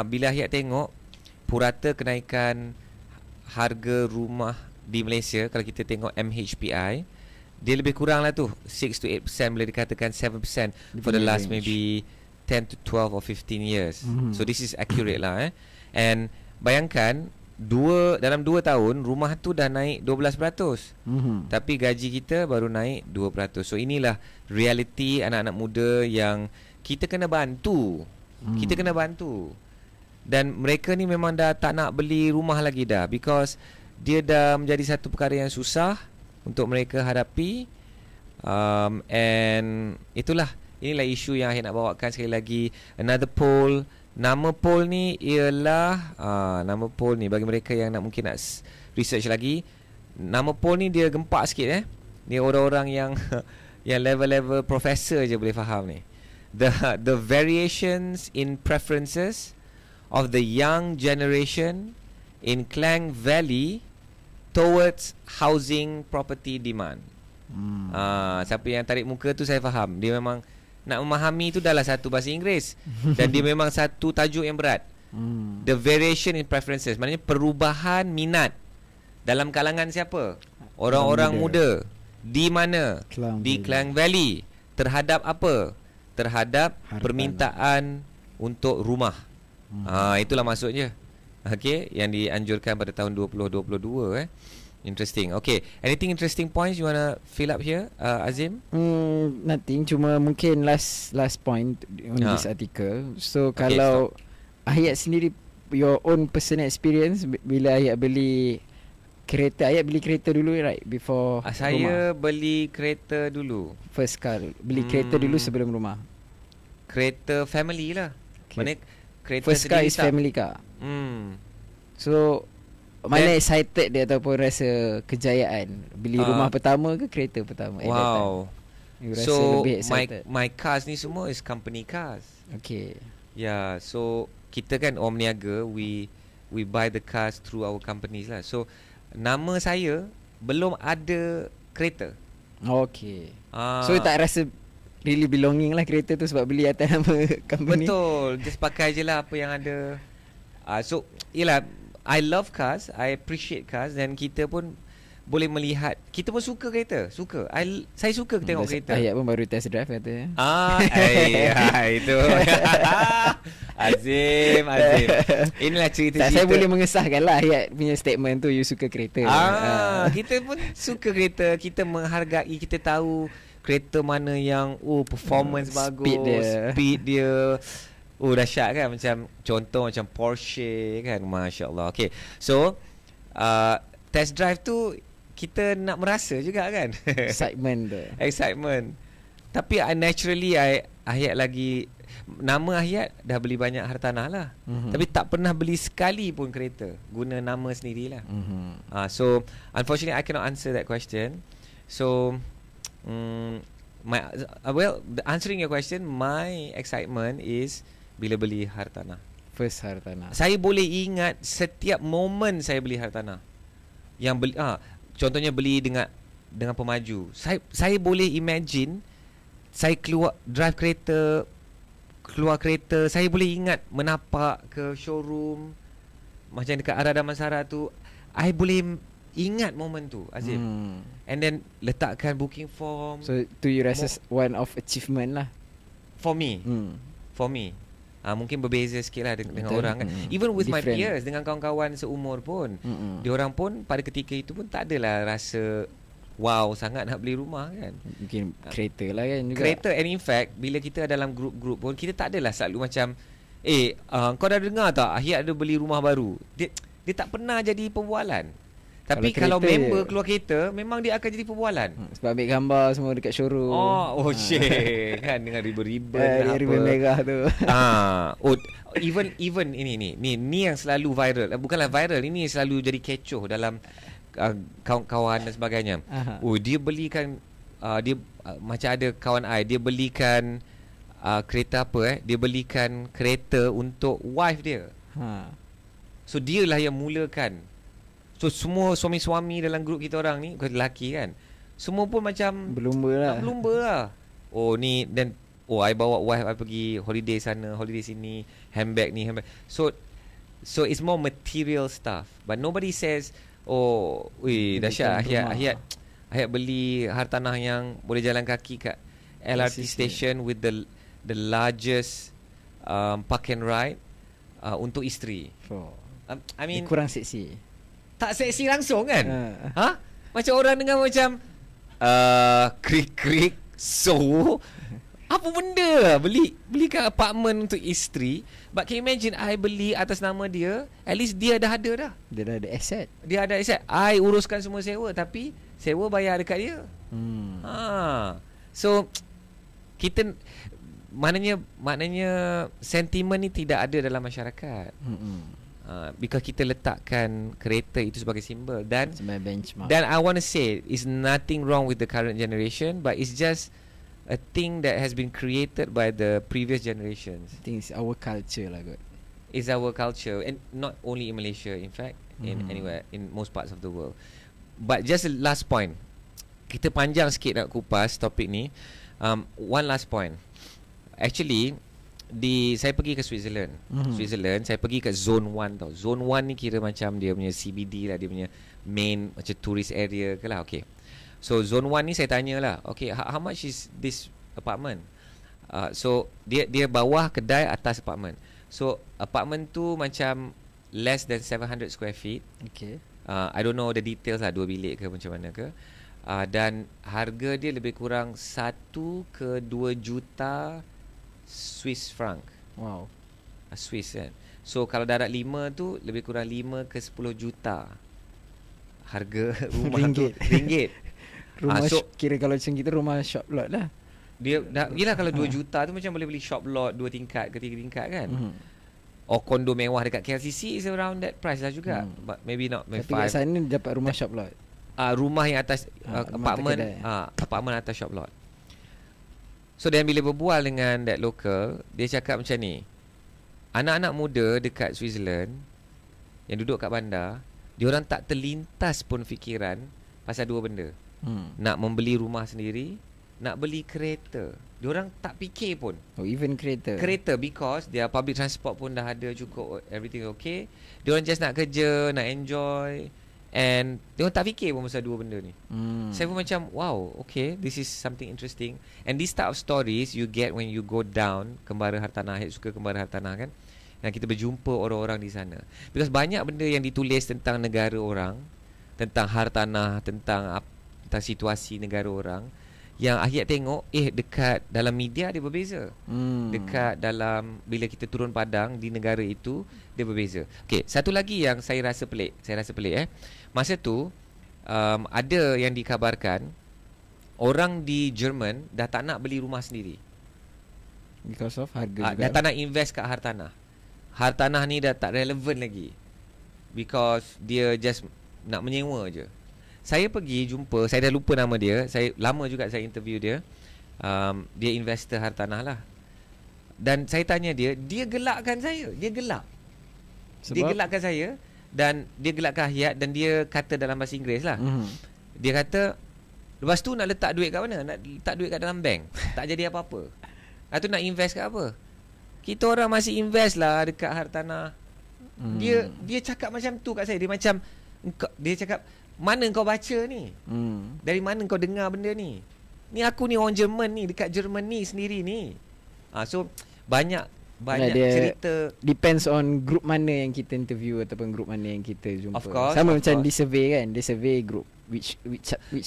S1: bila Hayat tengok purata kenaikan harga rumah di Malaysia, kalau kita tengok MHPI, dia lebih kurang lah tu 6 to 8%, boleh dikatakan 7% for the last maybe 10 to 12 or 15 years. So this is accurate lah. And bayangkan dalam 2 tahun rumah tu dah naik 12%. Tapi gaji kita baru naik 2%. So inilah reality anak-anak muda yang kita kena bantu. Kita kena bantu. Dan mereka ni memang dah tak nak beli rumah lagi dah, because dia dah menjadi satu perkara yang susah untuk mereka hadapi. And inilah isu yang saya nak bawakan sekali lagi. Another poll. Nama poll ni ialah nama poll ni bagi mereka yang mungkin nak research lagi. Nama poll ni dia gempak sikit Dia orang-orang yang yang level-level professor je boleh faham ni. The variations in preferences of the young generation in Klang Valley towards housing property demand. Siapa yang tarik muka tu saya faham. Dia memang nak memahami tu adalah satu bahasa Inggeris. Dan dia memang satu tajuk yang berat. The variation in preferences, maknanya perubahan minat dalam kalangan siapa? Orang-orang muda. Di mana? Di Klang Valley. Terhadap apa? Terhadap permintaan untuk rumah. Itulah maksudnya. Yang dianjurkan pada tahun 2022. Interesting. Okay, anything interesting points you wanna fill up here, Azim?
S2: Nothing. Cuma mungkin last point on this article. So kalau Hayat sendiri, your own personal experience bila Hayat beli kereta, Hayat beli kereta dulu right before
S1: saya rumah. Beli kereta dulu.
S2: First car, beli kereta dulu sebelum rumah.
S1: Kereta family lah. Mana kereta
S2: first car is
S1: tak?
S2: family car. So mana excited dia ataupun rasa kejayaan beli rumah pertama ke kereta pertama?
S1: Wow.
S2: So
S1: my cars ni semua is company cars.
S2: Okay.
S1: So kita kan orang niaga, we buy the cars through our companies lah. So nama saya belum ada kereta.
S2: Okay. So tak rasa really belonging lah kereta tu sebab beli atas nama company?
S1: Betul. Just pakai je lah apa yang ada. So yelah, I love cars, I appreciate cars, dan kita pun boleh melihat, kita pun suka kereta, suka. Saya suka tengok kereta.
S2: Hayat pun baru test drive katanya.
S1: Itu. Azim. Inilah cerita-cerita.
S2: Saya boleh mengesahkan lah Hayat punya statement tu, you suka kereta.
S1: Kita pun suka kereta, kita menghargai, kita tahu kereta mana yang performance bagus, speed dia dahsyat kan. Macam contoh macam Porsche kan, Masya Allah. Okay, so test drive tu kita nak merasa juga kan. Excitement. Tapi naturally Hayat lagi, nama Hayat dah beli banyak hartanah lah. Tapi tak pernah beli sekali pun kereta guna nama sendirilah. So unfortunately I cannot answer that question. So Answering your question, my excitement is bila beli hartanah.
S2: First hartanah.
S1: Saya boleh ingat setiap momen saya beli hartanah. Yang beli contohnya beli dengan pemaju. Saya boleh imagine saya drive kereta, keluar kereta, saya boleh ingat menapak ke showroom macam dekat arah Damansara tu. I boleh ingat momen tu, Azim. And then letakkan booking form.
S2: So tu you rasa one of achievement lah
S1: for me. For me. Mungkin berbeza sikit lah dengan orang kan. Even with my peers, dengan kawan-kawan seumur pun, diorang pun pada ketika itu pun tak adalah rasa wow sangat nak beli rumah kan.
S2: Mungkin kereta lah kan juga.
S1: Kereta. And in fact, bila kita dalam grup-grup pun, kita tak adalah selalu macam kau dah dengar tak Ahyat ada beli rumah baru. Dia tak pernah jadi perbualan. Tapi kalau member keluar kereta, memang dia akan jadi perbualan.
S2: Sebab ambil gambar semua dekat showroom.
S1: Shit. Kan dengan ribbon-ribbon
S2: ribbon merah tu.
S1: Even ini yang selalu viral. Bukanlah viral, ini selalu jadi kecoh dalam kawan-kawan dan sebagainya. Dia belikan dia macam ada kawan I, dia belikan kereta apa dia belikan kereta untuk wife dia. So dialah yang mulakan. So semua suami-suami dalam grup kita orang ni, bukan lelaki kan, semua pun macam
S2: berlumba lah.
S1: Ni dan I bawa wife I pergi holiday sana, holiday sini, handbag ni, handbag. So it's more material stuff. But nobody says, dahsyat Ahyat beli hartanah yang boleh jalan kaki kat LRT station with the largest park and ride untuk isteri. I mean,
S2: kurang seksi.
S1: Tak seksi langsung kan? Macam orang dengar macam krik-krik. So apa benda belikan apartment untuk isteri. But can you imagine I beli atas nama dia, at least dia dah ada dah.
S2: Dia dah ada asset.
S1: Dia ada asset. I uruskan semua sewa, tapi sewa bayar dekat dia. So kita maknanya sentimen ni tidak ada dalam masyarakat. Because kita letakkan kereta itu sebagai simbol dan
S2: sebagai benchmark.
S1: Dan I want to say it's nothing wrong with the current generation, but it's just a thing that has been created by the previous generations.
S2: I think it's our culture lah kot.
S1: It's our culture, and not only in Malaysia, in fact, in anywhere, in most parts of the world. But just a last point, kita panjang sikit nak kupas topik ni. One last point. Actually, saya pergi ke Switzerland. Switzerland, saya pergi ke Zone 1 tau. Zone 1 ni kira macam dia punya CBD lah, dia punya main macam tourist area ke lah. Okay. So Zone 1 ni saya tanya lah, okay, how much is this apartment? So dia bawah kedai, atas apartment. So apartment tu macam less than 700 square feet.
S2: Okay.
S1: I don't know the details lah, 2 bilik ke macam mana ke. Dan harga dia lebih kurang 1 ke 2 juta Swiss franc.
S2: Wow.
S1: Swiss kan. So kalau darat 5 tu lebih kurang 5 ke 10 juta harga rumah ringgit.
S2: Rumah kira kalau macam kita rumah shop lot lah.
S1: Dia dah gila kalau 2 juta tu macam boleh beli shop lot 2 tingkat ke 3 tingkat kan. Or kondo mewah dekat KLCC is around that price lah juga. But maybe not, maybe 5.
S2: Tapi kat sana dapat rumah shop lot.
S1: Rumah yang atas apartment atas shop lot. So dan bila berbual dengan that local, dia cakap macam ni, anak-anak muda dekat Switzerland yang duduk kat bandar, diorang tak terlintas pun fikiran pasal 2 benda. Nak membeli rumah sendiri, nak beli kereta. Diorang tak fikir pun.
S2: Even kereta.
S1: Kereta, because their public transport pun dah ada cukup, everything okay. Diorang just nak kerja, nak enjoy, and diorang tak fikir pun pasal 2 benda ni. Saya pun macam, wow, okay, this is something interesting. And this type of stories you get when you go down Kembara Hartanah. Saya suka Kembara Hartanah kan. Dan kita berjumpa orang-orang di sana. Because banyak benda yang ditulis tentang negara orang, tentang hartanah, tentang situasi negara orang, yang Ahyat tengok dekat dalam media dia berbeza. Dekat dalam bila kita turun padang di negara itu, dia berbeza. Okay, satu lagi yang saya rasa pelik. Masa tu ada yang dikabarkan orang di Jerman dah tak nak beli rumah sendiri
S2: because of harga juga.
S1: Dah tak nak invest kat hartanah. Hartanah ni dah tak relevan lagi, because dia just nak menyewa je. Saya pergi jumpa, saya dah lupa nama dia, saya lama juga saya interview dia. Dia investor hartanah lah. Dan saya tanya dia gelakkan saya. Dia gelak.
S2: Sebab?
S1: Dia gelakkan saya. Dan dia gelakkan Ahyat. Dan dia kata dalam bahasa Inggeris lah. Dia kata, lepas tu nak letak duit kat mana? Nak letak duit kat dalam bank. Tak jadi apa-apa. Lepas tu nak invest kat apa? Kita orang masih invest lah dekat hartanah. Dia cakap macam tu kat saya. Dia macam, dia cakap, mana kau baca ni? Dari mana kau dengar benda ni? Ni aku ni orang Jerman ni, dekat Jerman ni sendiri ni. So banyak cerita.
S2: Depends on group mana yang kita interview ataupun group mana yang kita jumpa.
S1: Of course,
S2: sama macam di survey kan. Di survey group which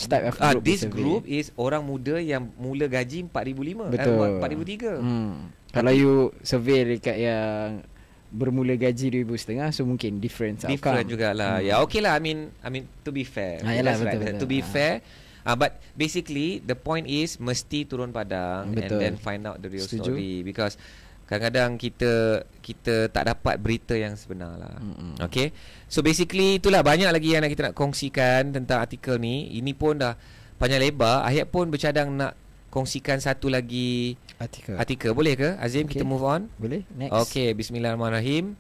S2: type of group.
S1: This group is orang muda yang mula gaji 4,500.
S2: Betul.
S1: 4,300.
S2: Kalau you survey dekat yang bermula gaji 2,500, so mungkin different
S1: jugalah. Ya, okay lah. I mean to be fair.
S2: Yalah,
S1: betul,
S2: betul,
S1: right.
S2: betul.
S1: To be fair. But basically the point is mesti turun padang.
S2: Betul.
S1: And then find out the real
S2: Setuju.
S1: story, because kadang-kadang kita tak dapat berita yang sebenar lah. Okay. So basically itulah, banyak lagi yang kita nak kongsikan tentang artikel ni. Ini pun dah panjang lebar. Ahyat pun bercadang nak kongsikan satu lagi artikel. Boleh ke Azim, kita move on?
S2: Boleh. Next.
S1: Okay, bismillahirrahmanirrahim.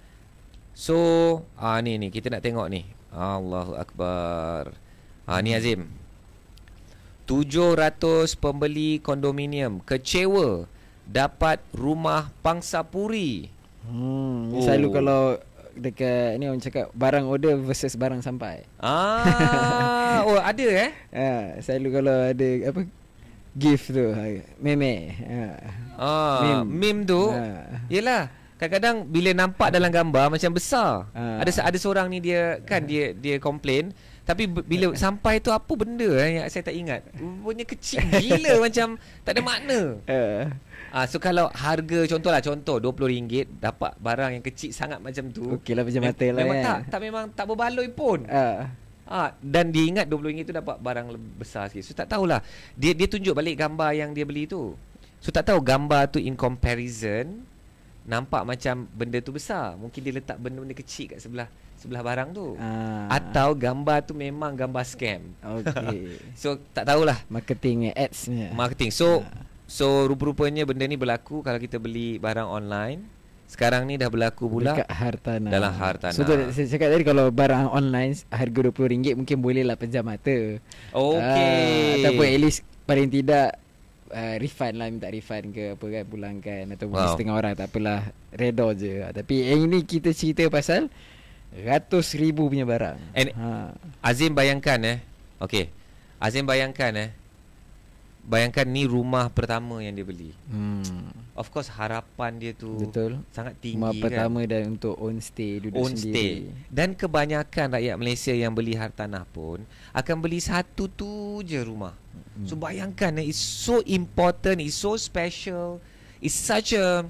S1: So ni kita nak tengok ni. Allahu Akbar. Ni Azim, 700 pembeli kondominium kecewa dapat rumah pangsapuri.
S2: Selalu kalau dekat ni orang cakap barang order versus barang sampai.
S1: Ada
S2: Selalu kalau ada apa, gift tu, meme.
S1: Meme tu. Yelah, kadang-kadang bila nampak dalam gambar macam besar. Ada seorang ni dia kan dia complain, tapi bila sampai tu apa benda yang saya tak ingat. Rupanya kecil gila macam tak ada makna. So kalau harga contoh RM20 dapat barang yang kecil sangat macam tu.
S2: Okey lah, macam mata lah
S1: memang
S2: kan.
S1: memang tak berbaloi pun. Dan dia ingat RM20 tu dapat barang besar sikit. So tak tahulah. Dia tunjuk balik gambar yang dia beli tu. So tak tahu gambar tu in comparison nampak macam benda tu besar. Mungkin dia letak benda-benda kecil kat sebelah barang tu. Atau gambar tu memang gambar scam.
S2: Okey.
S1: So tak tahulah.
S2: Marketing ads-nya.
S1: So rupa-rupanya benda ni berlaku kalau kita beli barang online. Sekarang ni dah berlaku pula
S2: dekat hartanah.
S1: dalam hartanah.
S2: So saya cakap tadi, kalau barang online harga RM20 mungkin bolehlah pejam mata. Ataupun at least paling tidak refund lah, minta refund ke apa kan, pulangkan ataupun setengah orang, tak apalah, redor je. Tapi yang ini kita cerita pasal ratus ribu punya barang.
S1: And Azim bayangkan Azim bayangkan ni rumah pertama yang dia beli. Of course harapan dia tu sangat tinggi.
S2: Rumah
S1: kan,
S2: pertama dan untuk own stay, duduk sendiri.
S1: Dan kebanyakan rakyat Malaysia yang beli hartanah pun akan beli satu tu je rumah. So bayangkan, it's so important, it's so special, it's such a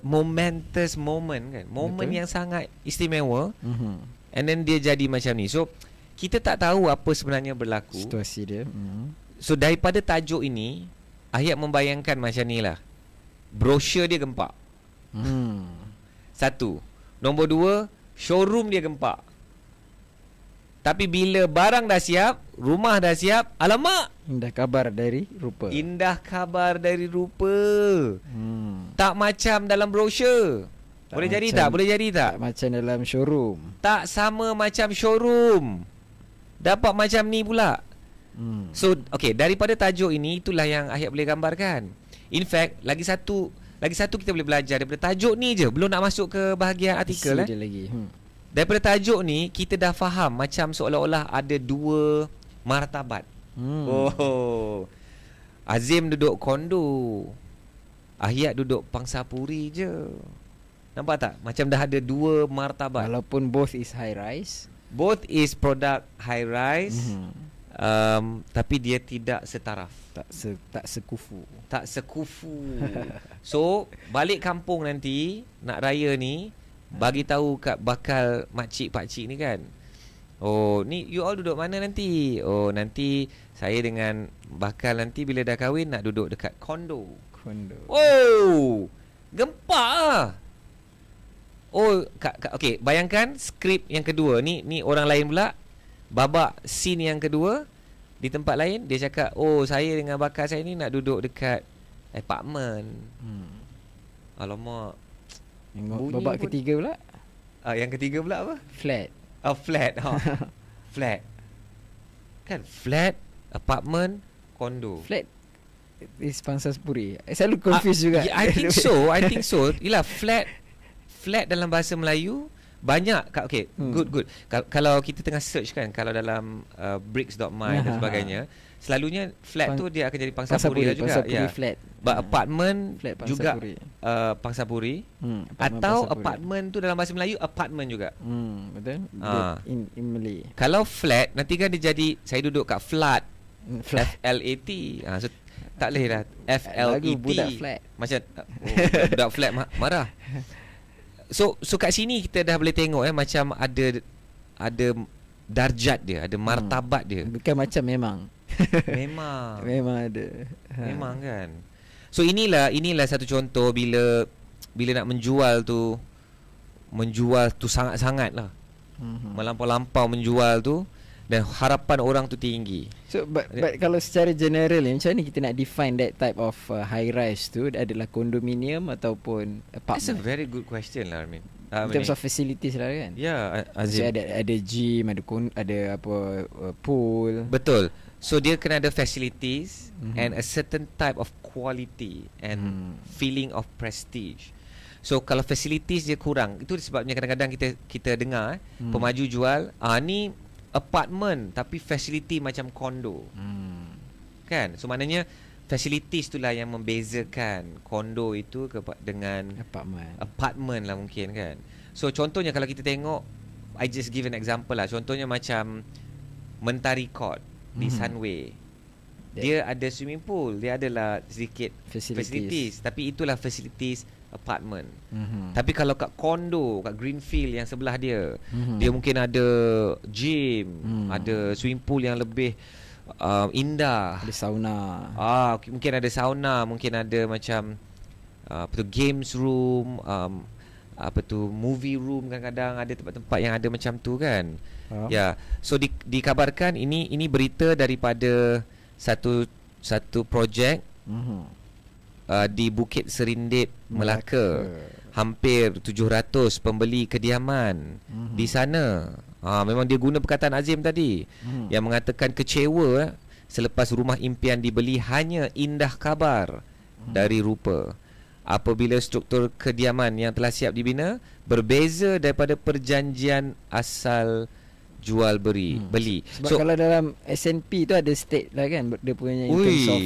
S1: momentous moment kan, momen yang sangat istimewa. And then dia jadi macam ni. So kita tak tahu apa sebenarnya berlaku,
S2: situasi dia.
S1: So daripada tajuk ini, Ahyat membayangkan macam ni lah. Brosur dia gempak. Satu. Nombor dua, showroom dia gempak. Tapi bila barang dah siap, rumah dah siap, alamak,
S2: Indah kabar dari rupa.
S1: Tak macam dalam brosur. Boleh jadi tak?
S2: Tak macam dalam showroom.
S1: Tak sama macam showroom. Dapat macam ni pula. So daripada tajuk ini, itulah yang Ahyat boleh gambarkan. In fact, lagi satu kita boleh belajar daripada tajuk ni je. Belum nak masuk ke bahagian artikel
S2: dia lagi.
S1: Daripada tajuk ni, kita dah faham macam seolah-olah ada dua martabat. Azim duduk kondo, Ahyat duduk pangsapuri je. Nampak tak? Macam dah ada dua martabat.
S2: Walaupun both is high rise,
S1: both is product high rise, tapi dia tidak setaraf.
S2: Tak sekufu.
S1: So balik kampung nanti, nak raya ni, bagi tahu kat bakal makcik pakcik ni kan, ni you all duduk mana nanti? Nanti saya dengan bakal nanti bila dah kahwin nak duduk dekat kondo. Gempak lah. Bayangkan skrip yang kedua ni orang lain pula. Babak scene yang kedua, Di tempat lain dia cakap, oh saya dengan bakal saya ni nak duduk dekat apartment. Alamak.
S2: Babak ketiga pula.
S1: Yang ketiga pula apa?
S2: Flat.
S1: Flat. Flat. Kan flat, apartment, kondo.
S2: Flat is Pangsapuri. Selalu confuse juga.
S1: I think so. Yalah, flat dalam bahasa Melayu banyak. Okay, good. Kalau kita tengah search kan, kalau dalam bricks.my dan sebagainya, selalunya flat tu dia akan jadi Pangsapuri juga.
S2: Pangsapuri flat.
S1: Apartment
S2: flat
S1: juga Pangsapuri. Atau apartment tu dalam bahasa Melayu apartment juga.
S2: Betul. In Malay.
S1: Kalau flat nanti kan dia jadi saya duduk kat flat. FLAT. So tak boleh dah FLET.
S2: Budak flat.
S1: Macam budak flat marah. So kat sini kita dah boleh tengok macam ada darjat dia, ada martabat dia.
S2: Bukan macam memang ada.
S1: Memang kan. So inilah satu contoh bila nak menjual tu sangat-sangat lah. Melampau-lampau menjual tu dan harapan orang tu tinggi.
S2: So but kalau secara general macam mana kita nak define that type of high rise tu adalah kondominium ataupun apartment?
S1: That's a very good question lah, Armin.
S2: In terms of facilities lah kan.
S1: Ya, Azim.
S2: Ada gym, ada pool.
S1: Betul. So dia kena ada facilities and a certain type of quality and feeling of prestige. So kalau facilities dia kurang, itu sebabnya kadang-kadang kita dengar pemaju jual ni apartment tapi facility macam kondo. Kan? So maknanya facilities itulah yang membezakan kondo itu dengan apartment lah mungkin kan. So contohnya kalau kita tengok, I just give an example lah. Contohnya macam Mentari Court di Sunway. Dia ada swimming pool, dia adalah sedikit facilities tapi itulah facilities apartment. Tapi kalau kat kondo, kat Greenfield yang sebelah dia, dia mungkin ada gym, ada swimming pool yang lebih indah,
S2: ada sauna.
S1: Mungkin ada sauna, mungkin ada macam games room, movie room, kadang-kadang ada tempat-tempat yang ada macam tu kan. Ya. So dikabarkan ini berita daripada satu projek di Bukit Serindip, Melaka. Hampir 700 pembeli kediaman di sana. Memang dia guna perkataan Azim tadi yang mengatakan kecewa selepas rumah impian dibeli hanya indah kabar dari rupa. Apabila struktur kediaman yang telah siap dibina berbeza daripada perjanjian asal jual beli.
S2: Sebab kalau dalam S&P tu ada state lah kan, dia punya in terms of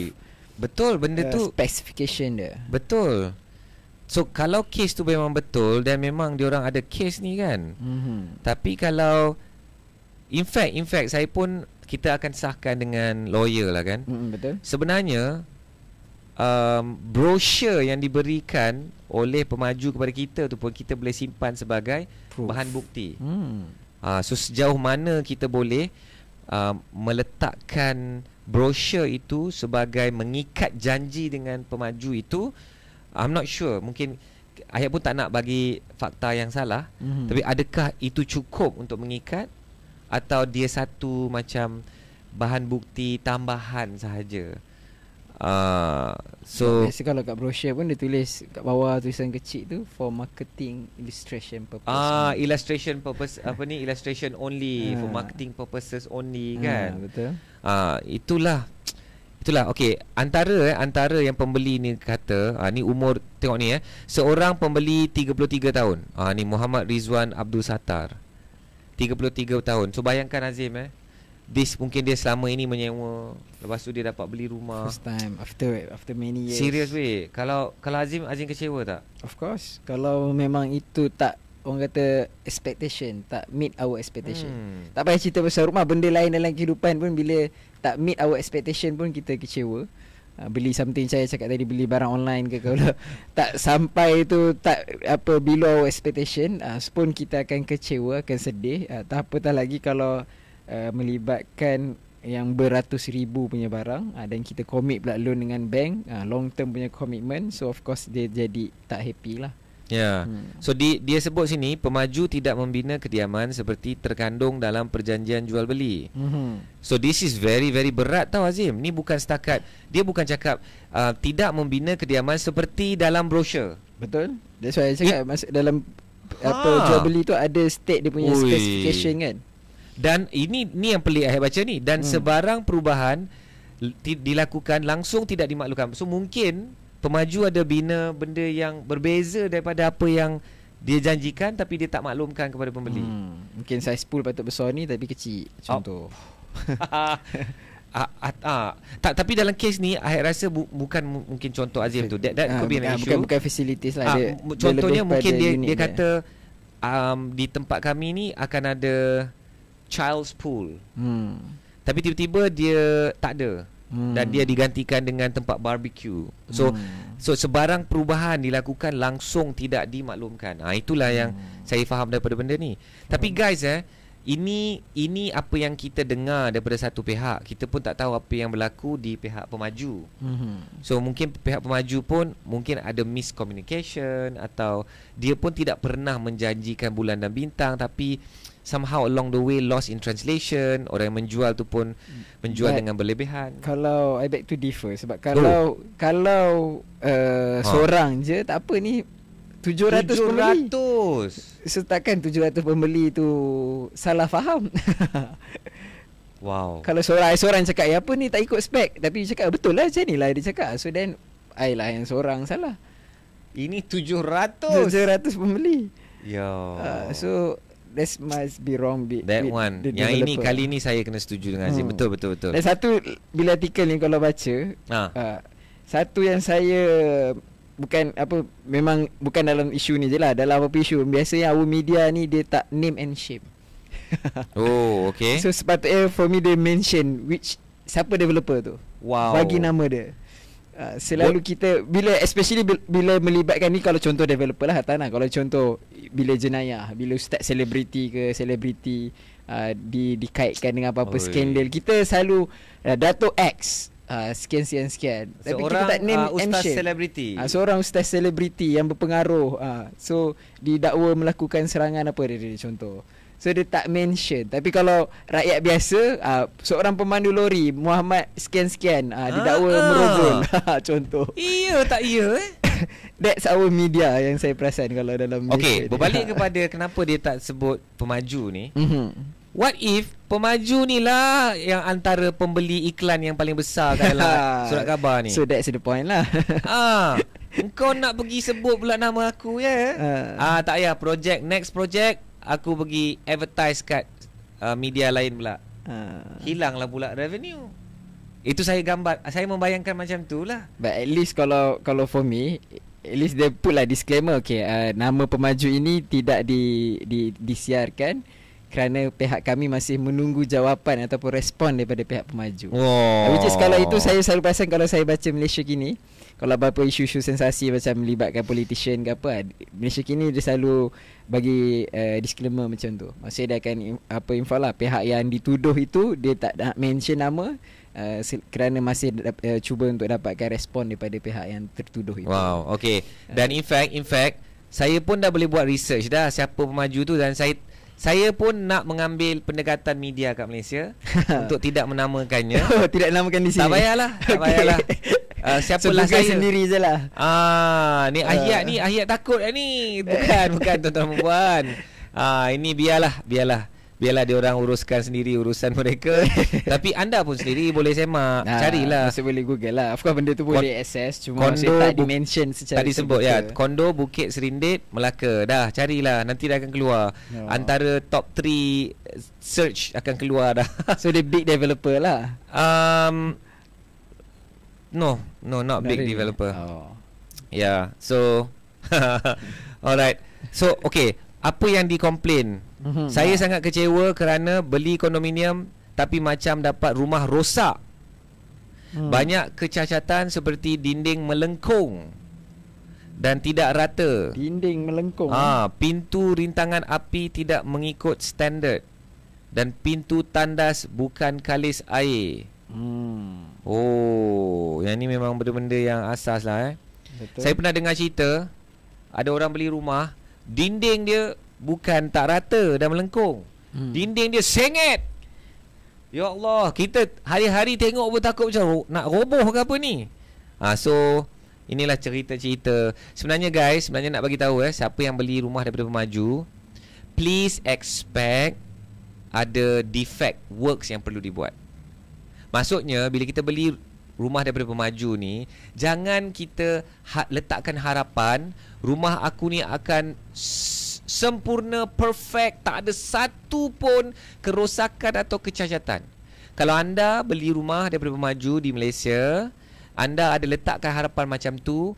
S1: betul benda tu
S2: specification dia.
S1: Betul. So kalau kes tu memang betul dan memang diorang ada kes ni kan. Tapi kalau in fact saya pun kita akan sahkan dengan lawyer lah kan.
S2: Betul.
S1: Sebenarnya brochure yang diberikan oleh pemaju kepada kita tu pun kita boleh simpan sebagai bahan bukti. So sejauh mana kita boleh meletakkan brochure itu sebagai mengikat janji dengan pemaju itu, I'm not sure. Mungkin ayat pun tak nak bagi fakta yang salah, tapi adakah itu cukup untuk mengikat atau dia satu macam bahan bukti tambahan sahaja? So
S2: biasa kalau kat brochure pun dia tulis kat bawah tulisan kecil tu for marketing illustration purpose.
S1: Illustration purpose illustration only, for marketing purposes only kan.
S2: Betul.
S1: Itulah okey, antara yang pembeli ni kata ni umur, tengok ni seorang pembeli 33 tahun. Ni Muhammad Rizwan Abdul Sattar, 33 tahun. So bayangkan Azim mungkin dia selama ini menyewa, lepas tu dia dapat beli rumah
S2: first time after many years.
S1: Serius weh. Kalau Azim kecewa tak?
S2: Of course. Kalau memang itu tak, orang kata expectation, tak meet our expectation. Tak payah cerita pasal rumah, benda lain dalam kehidupan pun bila tak meet our expectation pun kita kecewa. Beli something, saya cakap tadi, beli barang online ke, kalau tak sampai tu, tak below our expectation, pun kita akan kecewa, akan sedih. Tak apatah lagi kalau melibatkan yang beratus ribu punya barang, dan kita commit pula loan dengan bank, long term punya commitment. So of course dia jadi tak happy lah.
S1: Ya. So dia sebut sini pemaju tidak membina kediaman seperti terkandung dalam perjanjian jual beli. So this is very very berat tau Azim. Ni bukan setakat, dia bukan cakap tidak membina kediaman seperti dalam brosur.
S2: Betul. That's why saya cakap masuk dalam apa jual beli tu ada state dia punya specification kan.
S1: Dan ini yang pelik saya baca ni. Dan sebarang perubahan dilakukan langsung tidak dimaklumkan. So mungkin pemaju ada bina benda yang berbeza daripada apa yang dia janjikan tapi dia tak maklumkan kepada pembeli.
S2: Mungkin saiz pool patut besar ni tapi kecil contoh.
S1: Tapi dalam kes ni I rasa bukan mungkin contoh Azim tu. That could be an issue.
S2: Bukan facilities lah.
S1: Contohnya mungkin dia kata di tempat kami ni akan ada child's pool. Tapi tiba-tiba dia tak ada. Dan dia digantikan dengan tempat barbecue. So sebarang perubahan dilakukan langsung tidak dimaklumkan. Itulah yang saya faham daripada benda ni. Tapi guys ini apa yang kita dengar daripada satu pihak. Kita pun tak tahu apa yang berlaku di pihak pemaju. So mungkin pihak pemaju pun mungkin ada miscommunication atau dia pun tidak pernah menjanjikan bulan dan bintang tapi somehow along the way lost in translation. Orang yang menjual tu pun menjual dengan berlebihan.
S2: Kalau I beg to differ sebab kalau seorang je tak apa ni 700 pembeli. So takkan 700 pembeli tu salah faham.
S1: Wow.
S2: Kalau seorang cakap apa ni tak ikut spek tapi cakap betul lah macam ni lah dia cakap. So then I lah yang seorang salah.
S1: Ini 700
S2: pembeli. So that must be wrong
S1: that one. Yang ini kali ni saya kena setuju dengan Azim. Betul.
S2: Dan satu bila artikel ni kalau baca satu yang saya memang bukan dalam isu ni je lah. Dalam apa isu biasanya our media ni dia tak name and shame. Okay. So sepatutnya for me they mention siapa developer tu. Bagi nama dia. Selalu kita especially bila melibatkan ni, kalau contoh developer lah Tanah, kalau contoh bila jenayah, bila ustaz selebriti ke selebriti dikaitkan dengan apa-apa skandal, kita selalu Dato' X sekian. Tapi kita tak name
S1: ustaz selebriti.
S2: Seorang ustaz selebriti yang berpengaruh, so didakwa melakukan serangan apa dia contoh. So dia tak mention. Tapi kalau rakyat biasa, seorang pemandu lori Muhammad sekian-sekian didakwa merogol. Contoh.
S1: Tak iya
S2: That's our media yang saya perasan kalau dalam
S1: Malaysia. Berbalik kepada kenapa dia tak sebut pemaju ni. What if pemaju ni lah yang antara pembeli iklan yang paling besar kat dalam surat khabar ni.
S2: So that's the point lah.
S1: Engkau nak pergi sebut pula nama aku ya. Tak payah, next project aku pergi advertise kat media lain pula. Hilanglah pula revenue. Itu saya membayangkan macam tu lah.
S2: But at least kalau for me, at least dia put lah disclaimer, nama pemaju ini tidak disiarkan kerana pihak kami masih menunggu jawapan ataupun respon daripada pihak pemaju. Which is kalau itu saya selalu perasan kalau saya baca Malaysia kini, kalau apa isu-isu sensasi macam melibatkan politician ke apa, Malaysia kini dia selalu bagi disclaimer macam tu. Maksudnya dia akan info lah pihak yang dituduh itu dia tak nak mention nama kerana masih cuba untuk dapatkan respon daripada pihak yang tertuduh itu.
S1: Dan in fact saya pun dah boleh buat research dah siapa pemaju tu, dan saya pun nak mengambil pendekatan media kat Malaysia untuk tidak menamakannya.
S2: Tidak namakan di sini.
S1: Tak payahlah. Siapalah saya
S2: sendiri je lah.
S1: Ni Ahyat takut ni. Bukan tuan-tuan dan puan. Ini biarlah dia orang uruskan sendiri urusan mereka. Tapi anda pun sendiri boleh semak, carilah.
S2: Masih boleh Google lah. Of course benda tu boleh access, cuma saya tak dimension secara
S1: tak disebut kondo Bukit Serindit Melaka. Dah carilah, nanti dah akan keluar. Antara top 3 search akan keluar dah.
S2: So dia big developer lah.
S1: No, not big developer. So alright. So apa yang dikomplain? Saya sangat kecewa kerana beli kondominium tapi macam dapat rumah rosak. Banyak kecacatan seperti dinding melengkung dan tidak rata.
S2: Dinding melengkung.
S1: Pintu rintangan api tidak mengikut standard dan pintu tandas bukan kalis air. Yang ni memang benda-benda yang asas lah.
S2: Betul.
S1: Saya pernah dengar cerita ada orang beli rumah, dinding dia bukan tak rata dan melengkung. Dinding dia sengit. Ya Allah, kita hari-hari tengok pun takut macam nak roboh ke apa ni. So inilah cerita-cerita. Sebenarnya guys, nak bagi tahu siapa yang beli rumah daripada pemaju, please expect ada defect works yang perlu dibuat. Maksudnya bila kita beli rumah daripada pemaju ni, jangan kita letakkan harapan rumah aku ni akan sempurna, perfect, tak ada satu pun kerosakan atau kecacatan. Kalau anda beli rumah daripada pemaju di Malaysia, anda ada letakkan harapan macam tu,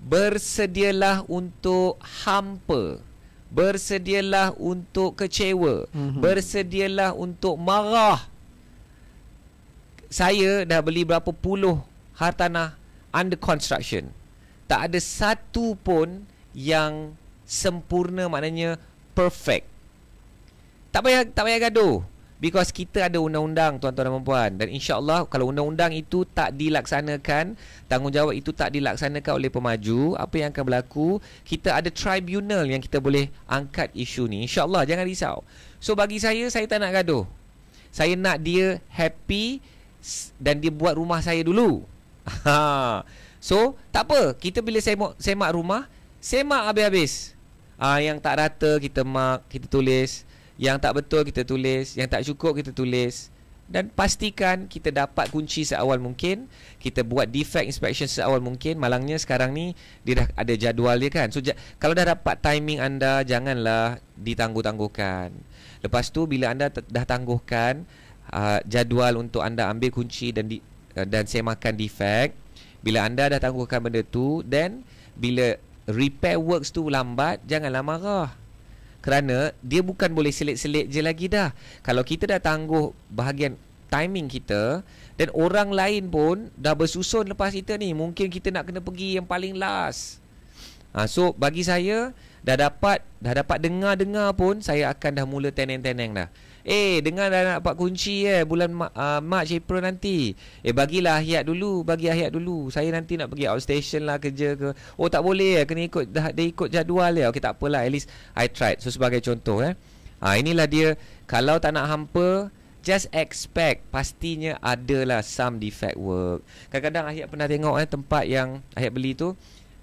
S1: bersedialah untuk hampa, bersedialah untuk kecewa, bersedialah untuk marah. Saya dah beli berapa puluh hartanah under construction, tak ada satu pun yang sempurna, maknanya perfect. Tak payah gaduh, because kita ada undang-undang, tuan-tuan dan puan, dan insya-Allah kalau undang-undang itu tak dilaksanakan, tanggungjawab itu tak dilaksanakan oleh pemaju, apa yang akan berlaku? Kita ada tribunal yang kita boleh angkat isu ni. Insya-Allah, jangan risau. So bagi saya tak nak gaduh. Saya nak dia happy dan dia buat rumah saya dulu. So tak apa, kita bila semak rumah, semak habis-habis. Yang tak rata kita mark, kita tulis. Yang tak betul kita tulis, yang tak cukup kita tulis. Dan pastikan kita dapat kunci seawal mungkin, kita buat defect inspection seawal mungkin. Malangnya sekarang ni dia dah ada jadual dia kan. So kalau dah dapat timing anda, janganlah ditangguh-tangguhkan. Lepas tu bila anda dah tangguhkan jadual untuk anda ambil kunci dan semakan defect, bila anda dah tangguhkan benda tu, then bila repair works tu lambat, janganlah marah. Kerana dia bukan boleh selit-selit je lagi dah. Kalau kita dah tangguh bahagian timing kita, dan orang lain pun dah bersusun lepas kita ni, mungkin kita nak kena pergi yang paling last. So bagi saya, dah dapat dengar pun, saya akan dah mula teneng-teneng dah. Dengar dah nak dapat kunci bulan Mac April nanti. Bagilah Ahyat dulu, bagi Ahyat dulu. Saya nanti nak pergi outstation lah kerja ke. Tak boleh kena ikut, dia ikut jadual dia. Okey, tak apalah, at least I tried. So sebagai contoh inilah dia. Kalau tak nak hampa, just expect pastinya adalah some defect work. Kadang-kadang Ahyat pernah tengok tempat yang Ahyat beli tu,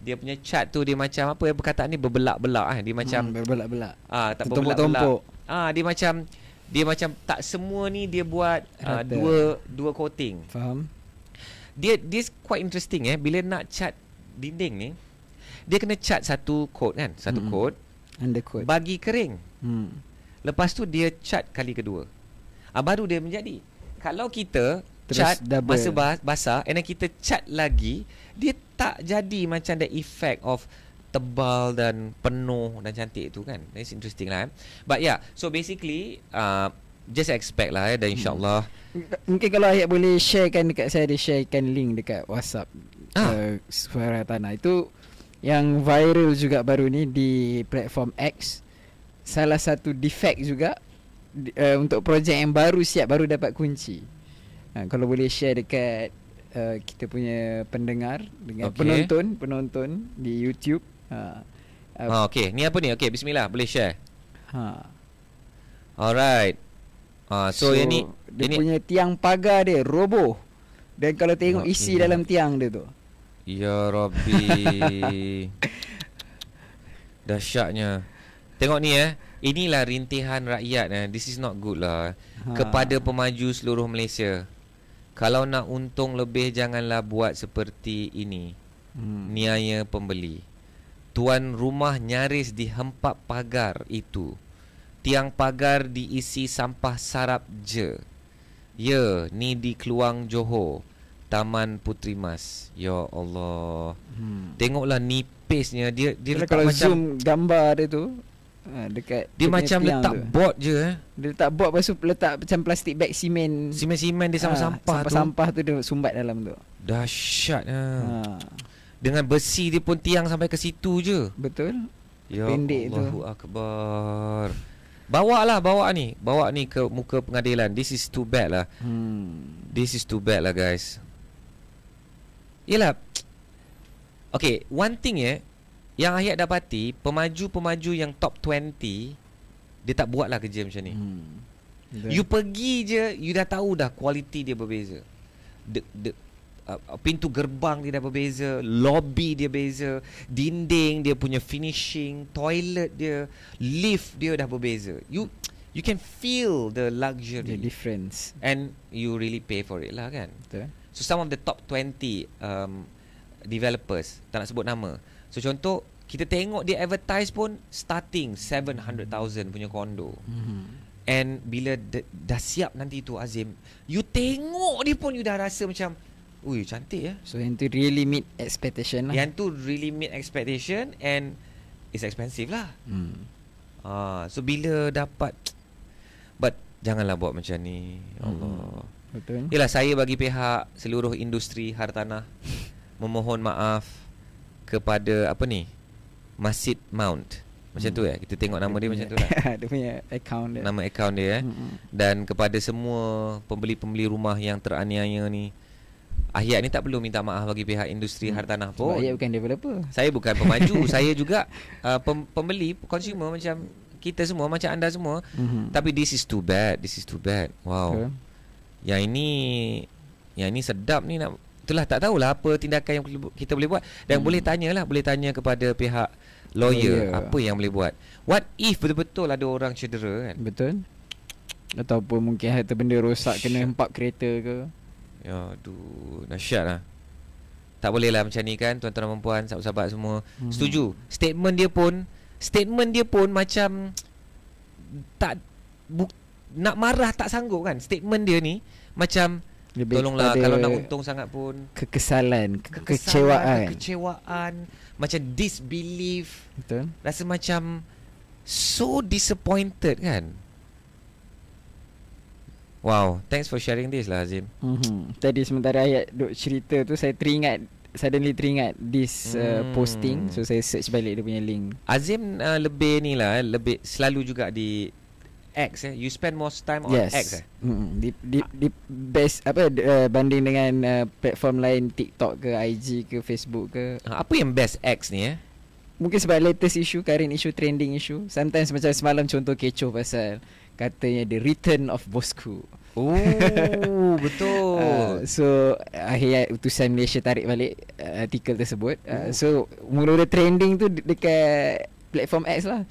S1: dia punya cat tu dia macam apa perkataan ni, berbelak-belak dia macam
S2: berbelak-belak.
S1: Tak berbelak-belak. Dia macam tak semua ni dia buat dua coating. Faham? Dia quite interesting bila nak cat dinding ni, dia kena cat satu coat kan, satu coat, undercoat, bagi kering. Lepas tu dia cat kali kedua. Baru dia menjadi. Kalau kita terus cat masa basah and then kita cat lagi, dia tak jadi macam the effect of tebal dan penuh dan cantik tu kan. That's interesting lah. But yeah, so basically just expect lah dan insyaAllah.
S2: Mungkin kalau Ahyat boleh sharekan dekat saya, dia sharekan link dekat WhatsApp Suara Tanah. Itu yang viral juga baru ni di platform X. Salah satu defect juga untuk projek yang baru siap, baru dapat kunci. Kalau boleh share dekat kita punya pendengar dengan penonton di YouTube.
S1: Okey, ni apa ni? Okey, bismillah, boleh share. Alright. So yang ni
S2: dia punya tiang pagar dia roboh. Dan kalau tengok isi dalam tiang dia tu,
S1: ya Rabbi. Dahsyatnya. Tengok ni inilah rintihan rakyat This is not good lah. Kepada pemaju seluruh Malaysia, kalau nak untung lebih, janganlah buat seperti ini. Niaya pembeli. Tuan rumah nyaris dihempap pagar itu. Tiang pagar diisi sampah sarap je. Ya, ni di Keluang Johor, Taman Puteri Mas. Ya Allah. Tengoklah nipisnya. Dia letak
S2: kalau
S1: macam
S2: zoom gambar dia tu dekat
S1: dia macam letak tu board je.
S2: Dia letak board, lepas tu letak macam plastik bag simen
S1: dia sama sampah tu.
S2: Sampah tu dia sumbat dalam tu.
S1: Dahsyat. Dengan besi dia pun tiang sampai ke situ je.
S2: Betul.
S1: Ya
S2: pendek
S1: Allahu Akbar. Bawa ni ke muka pengadilan. This is too bad lah. This is too bad lah guys. Yelah. Okay, one thing yang Ayat dapati, pemaju-pemaju yang top 20, dia tak buat lah kerja macam ni. You pergi je, you dah tahu dah kualiti dia berbeza. Pintu gerbang dia dah berbeza, lobby dia beza, dinding dia punya finishing, toilet dia, lift dia dah berbeza. You can feel the luxury,
S2: the difference,
S1: and you really pay for it lah kan.
S2: betul.
S1: So some of the top 20 developers, tak nak sebut nama. So contoh, kita tengok dia advertise pun starting 700,000 punya kondo. And bila dah siap nanti tu Azim, you tengok dia pun you dah rasa macam, ui cantik ya.
S2: So yang tu really meet expectation lah.
S1: Yang tu really meet expectation, and it's expensive lah. So bila dapat, but janganlah buat macam ni, Allah.
S2: Betul.
S1: Yelah, saya bagi pihak seluruh industri hartanah memohon maaf kepada Masjid Mount. Macam tu kita tengok nama dia macam tu lah.
S2: Dia punya account dia.
S1: Nama akaun dia Dan kepada semua pembeli-pembeli rumah yang teraniaya ni, Ayat ni tak perlu minta maaf bagi pihak industri hartanah pun.
S2: Sebab Ayat bukan developer.
S1: Saya bukan pemaju. Saya juga pembeli, consumer macam kita semua, macam anda semua. Tapi this is too bad. Wow.
S2: Okay.
S1: Yang ini sedap ni nak. Itulah, tak tahulah apa tindakan yang kita boleh buat. Dan boleh tanya kepada pihak lawyer apa yang boleh buat. What if betul-betul ada orang cedera kan?
S2: Betul. Ataupun mungkin harta benda rosak, kena hempap kereta ke.
S1: Ya, aduh, dahsyat lah. Tak boleh lah macam ni kan, tuan-tuan dan puan, sahabat-sahabat semua. Setuju. Statement dia pun macam tak nak marah tak sanggup kan. Statement dia ni macam, lebih tolonglah, kalau nak untung sangat pun,
S2: kekesalan,
S1: kekecewaan, macam disbelief.
S2: Betul.
S1: Rasa macam so disappointed kan. Wow, thanks for sharing this lah Azim.
S2: Tadi sementara Ayat duk cerita tu, saya suddenly teringat this posting. So saya search balik dia punya link.
S1: Azim lebih selalu juga di X You spend most time on X
S2: Di best banding dengan platform lain, TikTok ke, IG ke, Facebook ke.
S1: Apa yang best X ni
S2: Mungkin sebab latest issue, current issue, trending issue. Sometimes macam semalam contoh kecoh pasal katanya the return of Bosku.
S1: Oh betul.
S2: So akhirnya utusan Malaysia tarik balik artikel tersebut. So mula-mula trending tu dekat platform X lah.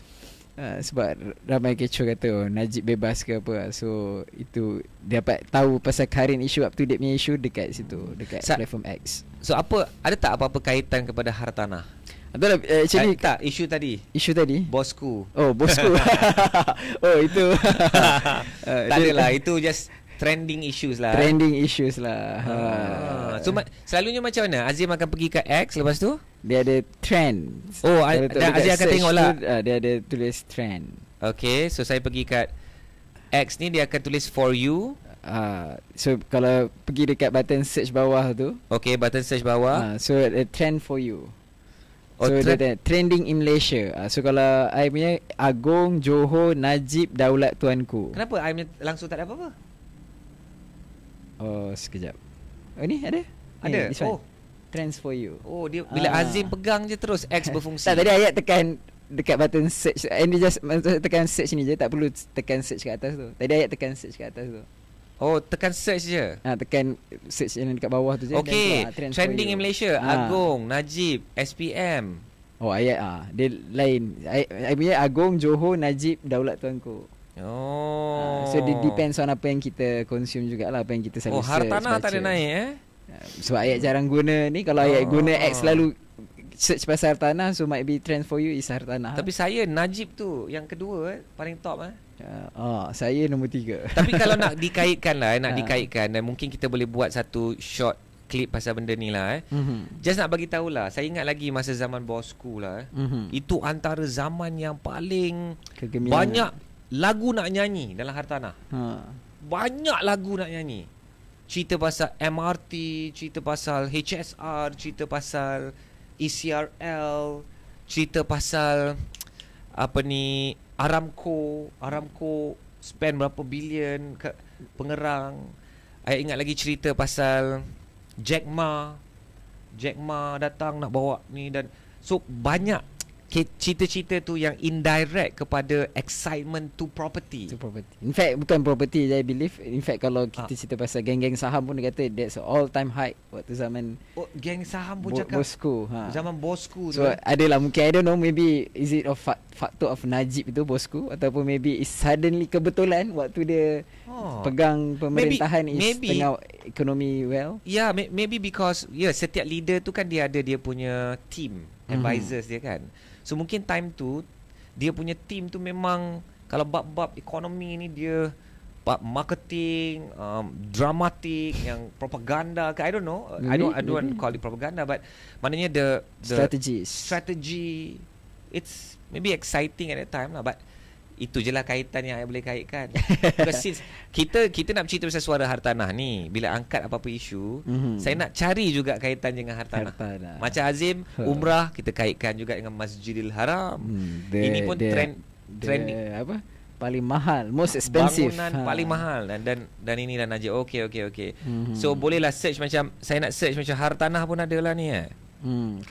S2: Sebab ramai kecoh kata Najib bebas ke apa. So itu dapat tahu pasal current issue, up to date punya issue dekat situ, dekat platform X.
S1: So ada tak apa-apa kaitan kepada hartanah?
S2: Adalah actually
S1: tak, isu tadi Bosku.
S2: Oh Bosku. Oh itu
S1: tak adalah, itu just trending issues lah. So selalunya macam mana Azim akan pergi ke X, lepas tu
S2: dia ada trend.
S1: Oh dan Azim akan tengok lah
S2: dia ada tulis trend.
S1: Okay, so saya pergi kat X ni, dia akan tulis for you.
S2: So kalau pergi dekat button search bawah tu,
S1: okay, button search bawah,
S2: so ada trend for you. So dia trending in Malaysia. So kalau I punya Agong, Johor, Najib, Daulat Tuanku.
S1: Kenapa I punya langsung tak ada apa-apa?
S2: Oh sekejap. Oh ni ada?
S1: Ada.
S2: Trends for you.
S1: Oh dia bila Azim pegang je terus X berfungsi.
S2: Tak, tadi Ayat tekan dekat button search. Ini just tekan search ni je, tak perlu tekan search kat atas tu. Tadi Ayat tekan search kat atas tu.
S1: Oh, tekan search je.
S2: Tekan search yang dekat bawah tu je.
S1: Okay, trending in Malaysia, Agong, Najib, SPM.
S2: Oh Ayat dia lain. I punya Agong, Johor, Najib, Daulat Tuanku. So it depends on apa yang kita consume jugalah, apa yang kita selalu search.
S1: Hartanah tak ada naik
S2: sebab Ayat jarang guna ni. Kalau Ayat guna X selalu search pasal hartanah, so might be trend for you is hartanah.
S1: Tapi saya Najib tu yang kedua paling top
S2: saya nombor 3.
S1: Tapi kalau nak dikaitkan lah, dikaitkan, dan mungkin kita boleh buat satu short clip pasal benda ni lah Just nak bagi tahulah, saya ingat lagi masa zaman Bosku lah itu antara zaman yang paling banyak lagu nak nyanyi dalam hartanah. Banyak lagu nak nyanyi. Cerita pasal MRT, cerita pasal HSR, cerita pasal ECRL, cerita pasal Aramco spend berapa bilion ke Pengerang. Saya ingat lagi cerita pasal Jack Ma datang nak bawa ni, dan so banyak cerita-cerita tu yang indirect kepada excitement to property.
S2: In fact bukan property je, I believe. In fact kalau kita cerita pasal geng-geng saham pun dia kata that's all time high waktu zaman
S1: Geng saham pun cakap
S2: Bosco.
S1: Zaman Bosco tu.
S2: So adalah mungkin, I don't know, maybe is it of faktor of Najib itu Bosco, ataupun maybe is suddenly kebetulan waktu dia pegang pemerintahan maybe tengah ekonomi well.
S1: Yeah, maybe because setiap leader tu kan dia ada dia punya team advisors dia kan. So mungkin time tu dia punya team tu memang kalau bab-bab ekonomi ni dia bab marketing, dramatik, yang propaganda ke, I don't know. I don't call it propaganda, but maknanya the strategy it's maybe exciting at that time lah, but itu je lah kaitan yang saya boleh kaitkan. Because since kita nak bercerita pasal suara hartanah ni, bila angkat apa-apa isu, saya nak cari juga kaitan dengan hartanah. Macam Azim umrah, kita kaitkan juga dengan Masjidil Haram. Ini pun trending
S2: apa? Paling mahal, most expensive.
S1: Bangunan paling mahal dan ini dan Najib. Okay. So bolehlah search, macam saya nak search macam hartanah pun ada lah ni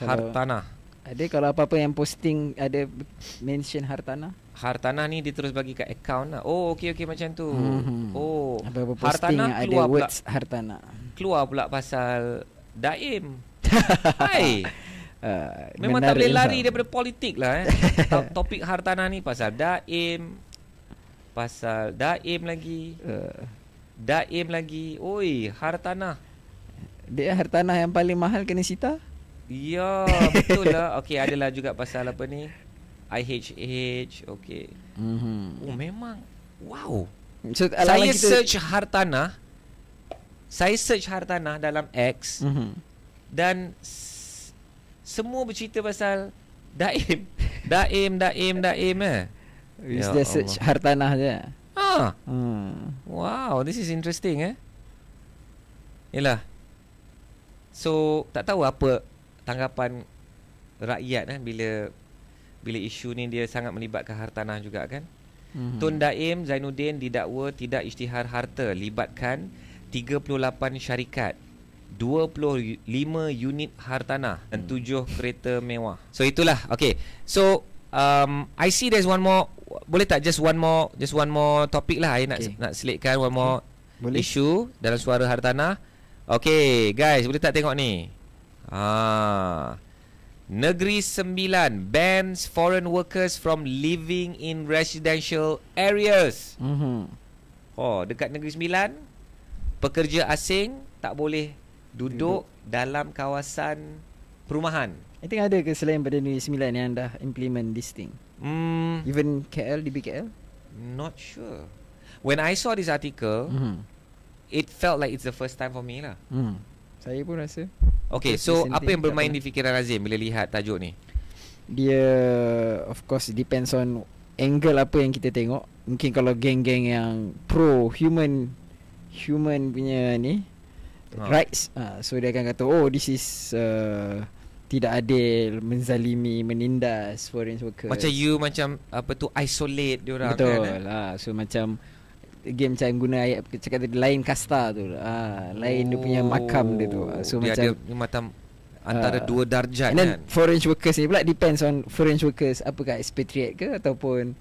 S1: hartanah.
S2: Ada kalau apa-apa yang posting ada mention hartanah.
S1: Hartanah ni dia terus bagi kat account lah. Oh okey macam tu.
S2: Apa-apa posting yang ada words hartanah.
S1: Keluar pula pasal Daim. Hai. Memang tak boleh lari daripada politik lah Topik hartanah ni pasal Daim. Pasal Daim lagi. Daim lagi. Oi, hartanah.
S2: Dia hartanah yang paling mahal kena sita?
S1: Ya, betul lah. Okey, adalah juga pasal apa ni? IHH. Okey. Oh, memang. Wow. So, saya search hartanah. Saya search hartanah dalam X. Dan semua bercerita pasal Daim. Daim
S2: Is there search hartanah je?
S1: Wow, this is interesting Yelah. So, tak tahu apa tanggapan rakyat bila isu ni dia sangat melibatkan hartanah juga kan. Tun Daim Zainuddin didakwa tidak isytihar harta, libatkan 38 syarikat, 25 unit hartanah dan 7 kereta mewah. So itulah. Okay. So I see there's one more. Boleh tak just one more topic lah. I nak selitkan one more issue dalam suara hartanah. Okay guys, boleh tak tengok ni? Negeri Sembilan bans foreign workers from living in residential areas. Dekat Negeri Sembilan, pekerja asing tak boleh duduk dalam kawasan perumahan.
S2: I think ada ke selain pada Negeri Sembilan yang dah implement this thing? Even KL, DBKL?
S1: Not sure. When I saw this article, it felt like it's the first time for me lah.
S2: Saya pun rasa.
S1: Okay, so apa yang bermain di fikiran Azim bila lihat tajuk ni?
S2: Dia of course depends on angle apa yang kita tengok. Mungkin kalau geng-geng yang pro human punya ni rights, so dia akan kata this is tidak adil, menzalimi, menindas foreign workers.
S1: Macam apa tu, isolate diorang.
S2: Betul kan? So macam game macam guna ayat cakap tadi, lain kasta tu lain dia punya makam dia tu. So
S1: dia macam antara dua darjat
S2: kan. Foreign workers ni pula depends on foreign workers apakah expatriate ke ataupun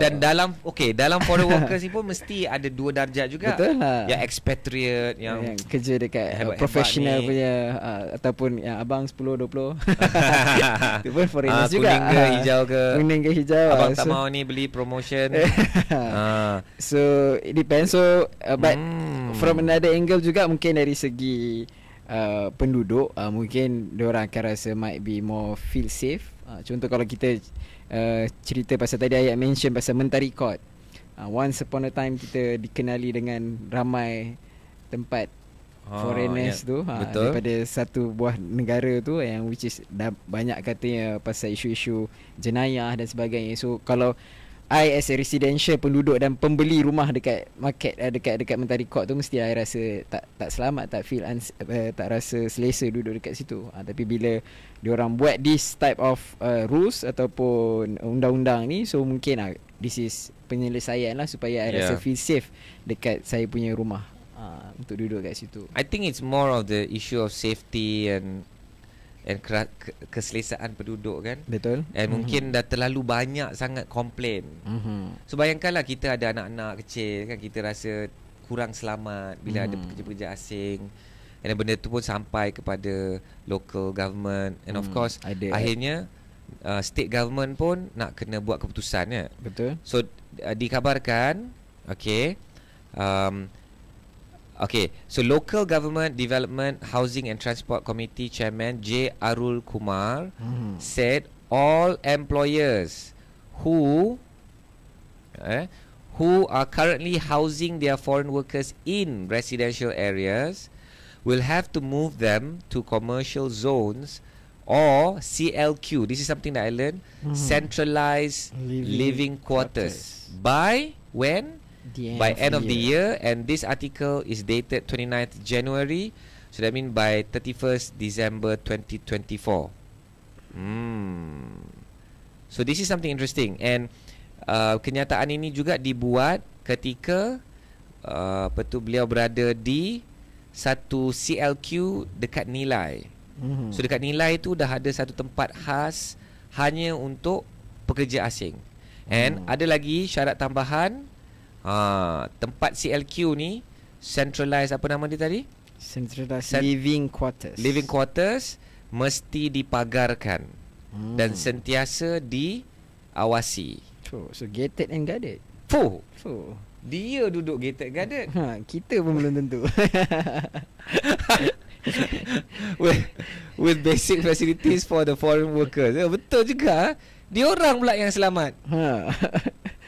S1: dan dalam foreign workers ni pun mesti ada dua darjat juga.
S2: Betul lah.
S1: Yang expatriate, yang
S2: kerja dekat professional punya, ataupun yang abang 10-20 itu pun foreigners juga.
S1: Kuning ke hijau ke.
S2: Kuning ke hijau.
S1: Abang tak mau ni beli promotion.
S2: So it depends. So but from another angle juga, mungkin dari segi penduduk, mungkin diorang akan rasa might be more feel safe. Contoh kalau kita cerita pasal tadi ayat mention pasal Mentari Court, once upon a time kita dikenali dengan ramai tempat foreigners tu daripada satu buah negara tu, yang which is dah banyak katanya pasal isu-isu jenayah dan sebagainya. So kalau I as a residential penduduk dan pembeli rumah dekat market dekat Mentari Court tu, mesti I rasa tak selamat, tak feel tak rasa selesa duduk dekat situ. Tapi bila diorang buat this type of rules ataupun undang-undang ni, so mungkin this is penyelesaian lah supaya I rasa feel safe dekat saya punya rumah untuk duduk kat situ.
S1: I think it's more of the issue of safety and and keselesaan penduduk kan.
S2: Betul.
S1: And mungkin dah terlalu banyak sangat komplain. So bayangkanlah kita ada anak-anak kecil kan, kita rasa kurang selamat bila ada pekerja-pekerja asing. And benda tu pun sampai kepada local government. And of course akhirnya state government pun nak kena buat keputusan ya.
S2: Betul.
S1: So dikabarkan so Local Government Development Housing and Transport Committee Chairman J. Arul Kumar said all employers who are currently housing their foreign workers in residential areas will have to move them to commercial zones or CLQ. This is something that I learned. Centralized living quarters. By when? By end of the year. And this article is dated 29th January. So that means by 31st December 2024. So this is something interesting. And kenyataan ini juga dibuat ketika beliau berada di satu CLQ dekat Nilai. So dekat Nilai tu dah ada satu tempat khas hanya untuk pekerja asing. And ada lagi syarat tambahan, tempat CLQ ni centralized, apa nama dia tadi?
S2: Centralized living quarters.
S1: Living quarters mesti dipagarkan dan sentiasa diawasi.
S2: So gated and guarded.
S1: Dia duduk gated guarded.
S2: Kita pun belum tentu.
S1: with basic facilities for the foreign workers. Betul juga. Dia orang pula yang selamat.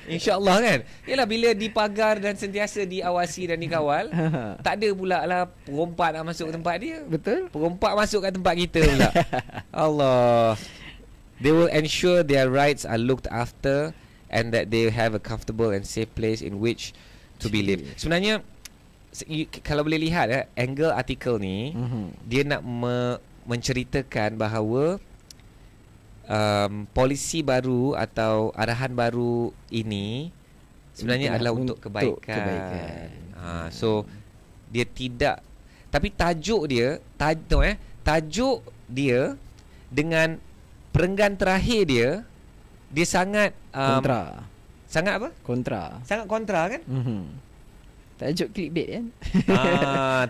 S1: InsyaAllah kan. Yalah, bila dipagar dan sentiasa diawasi dan dikawal, tak ada pula lah perompak nak masuk ke tempat dia.
S2: Betul.
S1: Perompak masuk kat tempat kita pula. Allah. They will ensure their rights are looked after and that they have a comfortable and safe place in which to be lived. Sebenarnya kalau boleh lihat angle artikel ni, dia nak menceritakan bahawa polisi baru atau arahan baru ini sebenarnya adalah untuk kebaikan. So dia tidak, tapi tajuk dia tajuk dia dengan perenggan terakhir dia sangat
S2: kontra.
S1: Sangat apa?
S2: Kontra.
S1: Sangat kontra kan?
S2: Tajuk clickbait kan?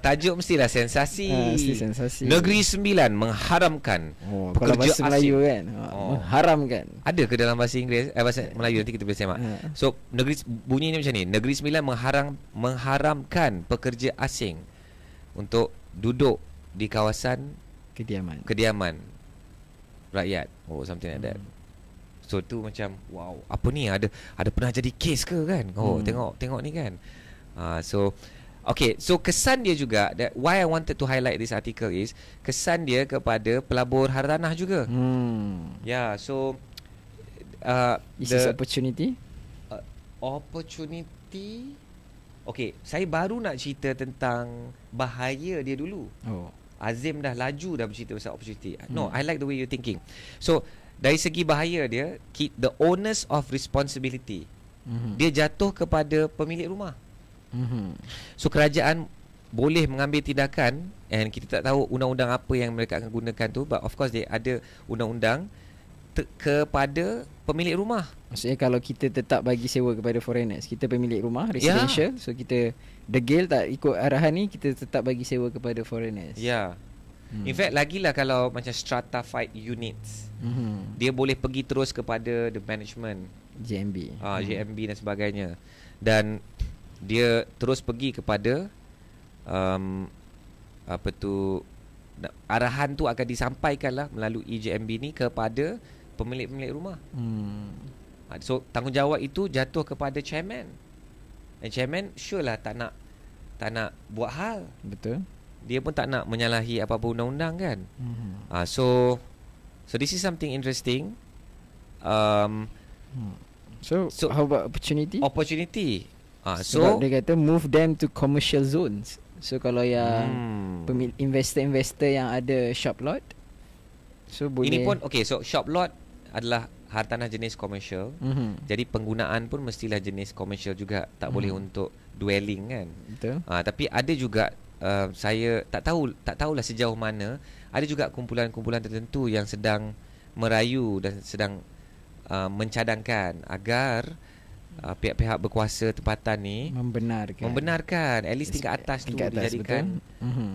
S1: Tajuk mestilah sensasi.
S2: Mesti sensasi.
S1: Negeri Sembilan mengharamkan
S2: kalau bahasa
S1: asing.
S2: Melayu kan, mengharamkan.
S1: Ada ke dalam bahasa Inggeris? Bahasa Melayu nanti kita boleh semak. So bunyinya macam ni. Negeri Sembilan mengharamkan pekerja asing untuk duduk di kawasan kediaman rakyat. Something like that. So tu macam wow, apa ni, ada pernah jadi kes ke kan? Tengok ni kan. So kesan dia juga, why I wanted to highlight this article is kesan dia kepada pelabur hartanah juga. So
S2: this is opportunity.
S1: Opportunity. Saya baru nak cerita tentang bahaya dia dulu. Azim dah laju dah bercerita pasal opportunity. No, I like the way you're thinking. So dari segi bahaya dia, the onus of responsibility, dia jatuh kepada pemilik rumah. So kerajaan boleh mengambil tindakan, and kita tak tahu undang-undang apa yang mereka akan gunakan tu, but of course dia ada undang-undang kepada pemilik rumah.
S2: Maksudnya kalau kita tetap bagi sewa kepada foreigners, kita pemilik rumah residential, so kita degil tak ikut arahan ni, kita tetap bagi sewa kepada foreigners.
S1: In fact, lagilah kalau macam stratified units, dia boleh pergi terus kepada the management,
S2: JMB,
S1: JMB dan sebagainya, dan dia terus pergi kepada arahan tu akan disampaikanlah melalui JMB ni kepada pemilik-pemilik rumah. So tanggungjawab itu jatuh kepada chairman. Dan chairman sure lah tak nak buat hal.
S2: Betul.
S1: Dia pun tak nak menyalahi apa-apa undang-undang kan. So this is something interesting.
S2: So how about opportunity?
S1: So
S2: dia kata move them to commercial zones. So kalau yang investor-investor yang ada shop lot, so boleh.
S1: Ini pun so shop lot adalah hartanah jenis komersial. Jadi penggunaan pun mestilah jenis komersial juga, tak boleh untuk dwelling kan.
S2: Betul.
S1: Tapi ada juga saya tak tahulah sejauh mana ada juga kumpulan-kumpulan tertentu yang sedang merayu dan sedang mencadangkan agar pihak-pihak berkuasa tempatan ni membenarkan at least tingkat atas tu dijadikan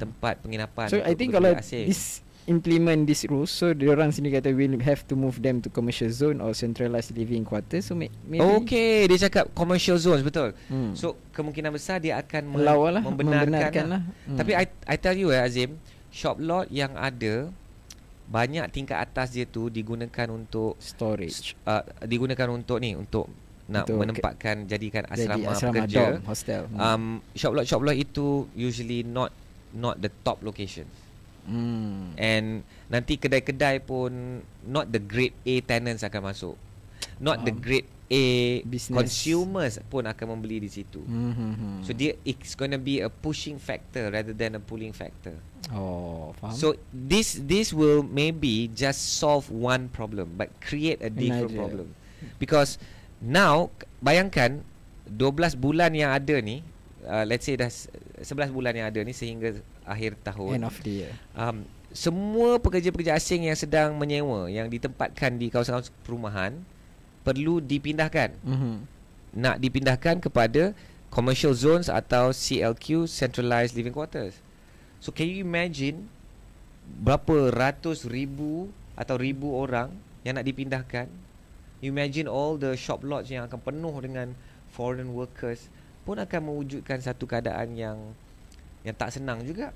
S1: tempat penginapan
S2: so
S1: untuk
S2: I think kalau
S1: asing.
S2: this implement this rules, so diorang sendiri kata we'll have to move them to commercial zone or centralized living quarters, so maybe
S1: okay, dia cakap commercial zones, betul. So kemungkinan besar dia akan membenarkan lah. Tapi I tell you Azim, shop lot yang ada banyak tingkat atas dia tu digunakan untuk
S2: storage,
S1: digunakan untuk nak menempatkan jadikan asrama pekerja,
S2: dorm, hostel.
S1: Shop lot itu usually not the top location. And nanti kedai-kedai pun not the grade A tenants akan masuk, not the grade A business. Consumers pun akan membeli di situ. So it's going to be a pushing factor rather than a pulling factor.
S2: Faham.
S1: So this will maybe just solve one problem but create a different problem. Because now bayangkan 12 bulan yang ada ni, let's say dah 11 bulan yang ada ni sehingga akhir tahun,
S2: end of the year,
S1: semua pekerja-pekerja asing yang sedang menyewa, yang ditempatkan di kawasan perumahan perlu dipindahkan. Nak dipindahkan kepada commercial zones atau CLQ, centralized living quarters. So can you imagine berapa ratus ribu atau ribu orang yang nak dipindahkan? You imagine all the shop lots yang akan penuh dengan foreign workers pun akan mewujudkan satu keadaan yang tak senang juga.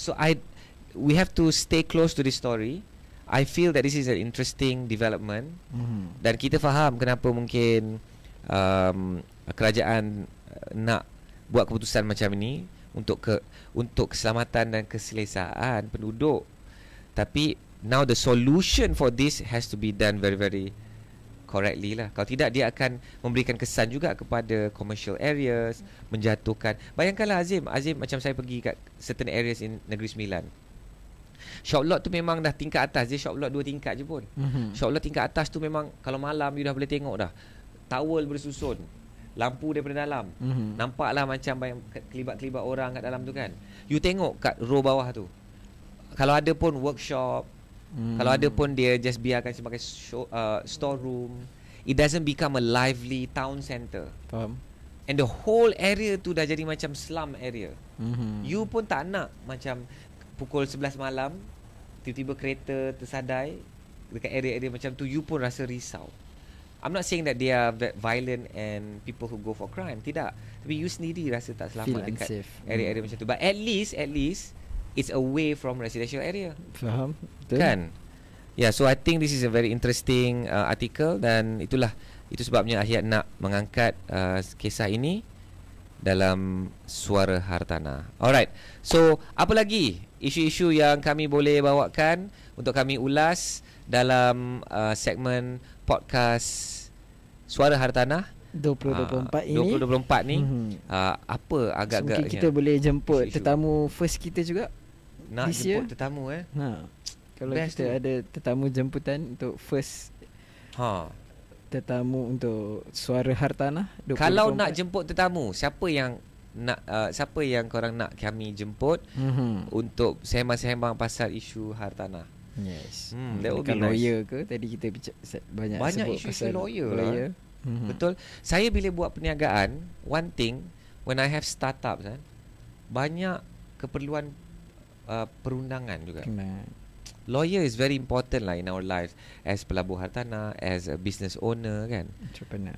S1: So we have to stay close to this story. I feel that this is an interesting development. Dan kita faham kenapa mungkin kerajaan nak buat keputusan macam ini untuk keselamatan dan keselesaan penduduk. Tapi now the solution for this has to be done very very correctly lah. Kalau tidak, dia akan memberikan kesan juga kepada commercial areas, menjatuhkan. Bayangkanlah Azim macam saya pergi kat certain areas in Negeri Sembilan. Shop lot tu memang dah tingkat atas. Dia shop lot 2 tingkat je pun. Shop lot tingkat atas tu memang kalau malam you dah boleh tengok dah. Towel bersusun, lampu daripada dalam. Nampaklah macam kelibat-kelibat orang kat dalam tu kan. You tengok kat row bawah tu, kalau ada pun workshop, kalau ada pun dia just biarkan sebagai storeroom. It doesn't become a lively town centre.
S2: Faham.
S1: And the whole area tu dah jadi macam slum area. You pun tak nak macam pukul 11 malam tiba-tiba kereta tersadai dekat area-area macam tu, you pun rasa risau. I'm not saying that they are violent and people who go for crime, tidak. Tapi you sendiri rasa tak selamat dekat area-area macam tu. But at least it's away from residential area.
S2: Faham. Betul.
S1: Kan? Yeah, so I think this is a very interesting article. Dan itu sebabnya Ahyat nak mengangkat kisah ini dalam Suara Hartanah. Alright, so apa lagi isu-isu yang kami boleh bawakan untuk kami ulas dalam segmen podcast Suara Hartanah
S2: 2024 ini.
S1: 2024 ni apa agak-agak
S2: mungkin kita boleh jemput tetamu first kita juga.
S1: Nak jemput tetamu
S2: kalau best kita tu ada tetamu jemputan untuk first tetamu untuk Suara Hartanah 2024.
S1: Kalau nak jemput tetamu, siapa yang korang nak kami jemput untuk sembang-sembang pasal isu hartanah?
S2: Yes.
S1: That would be
S2: lawyer
S1: nice.
S2: ke? Tadi kita banyak sebut
S1: isu lawyer lah. Betul. Saya bila buat perniagaan, one thing when I have startups banyak keperluan perundangan juga. Lawyer is very important lah in our lives as pelabur hartanah, as a business owner kan,
S2: entrepreneur.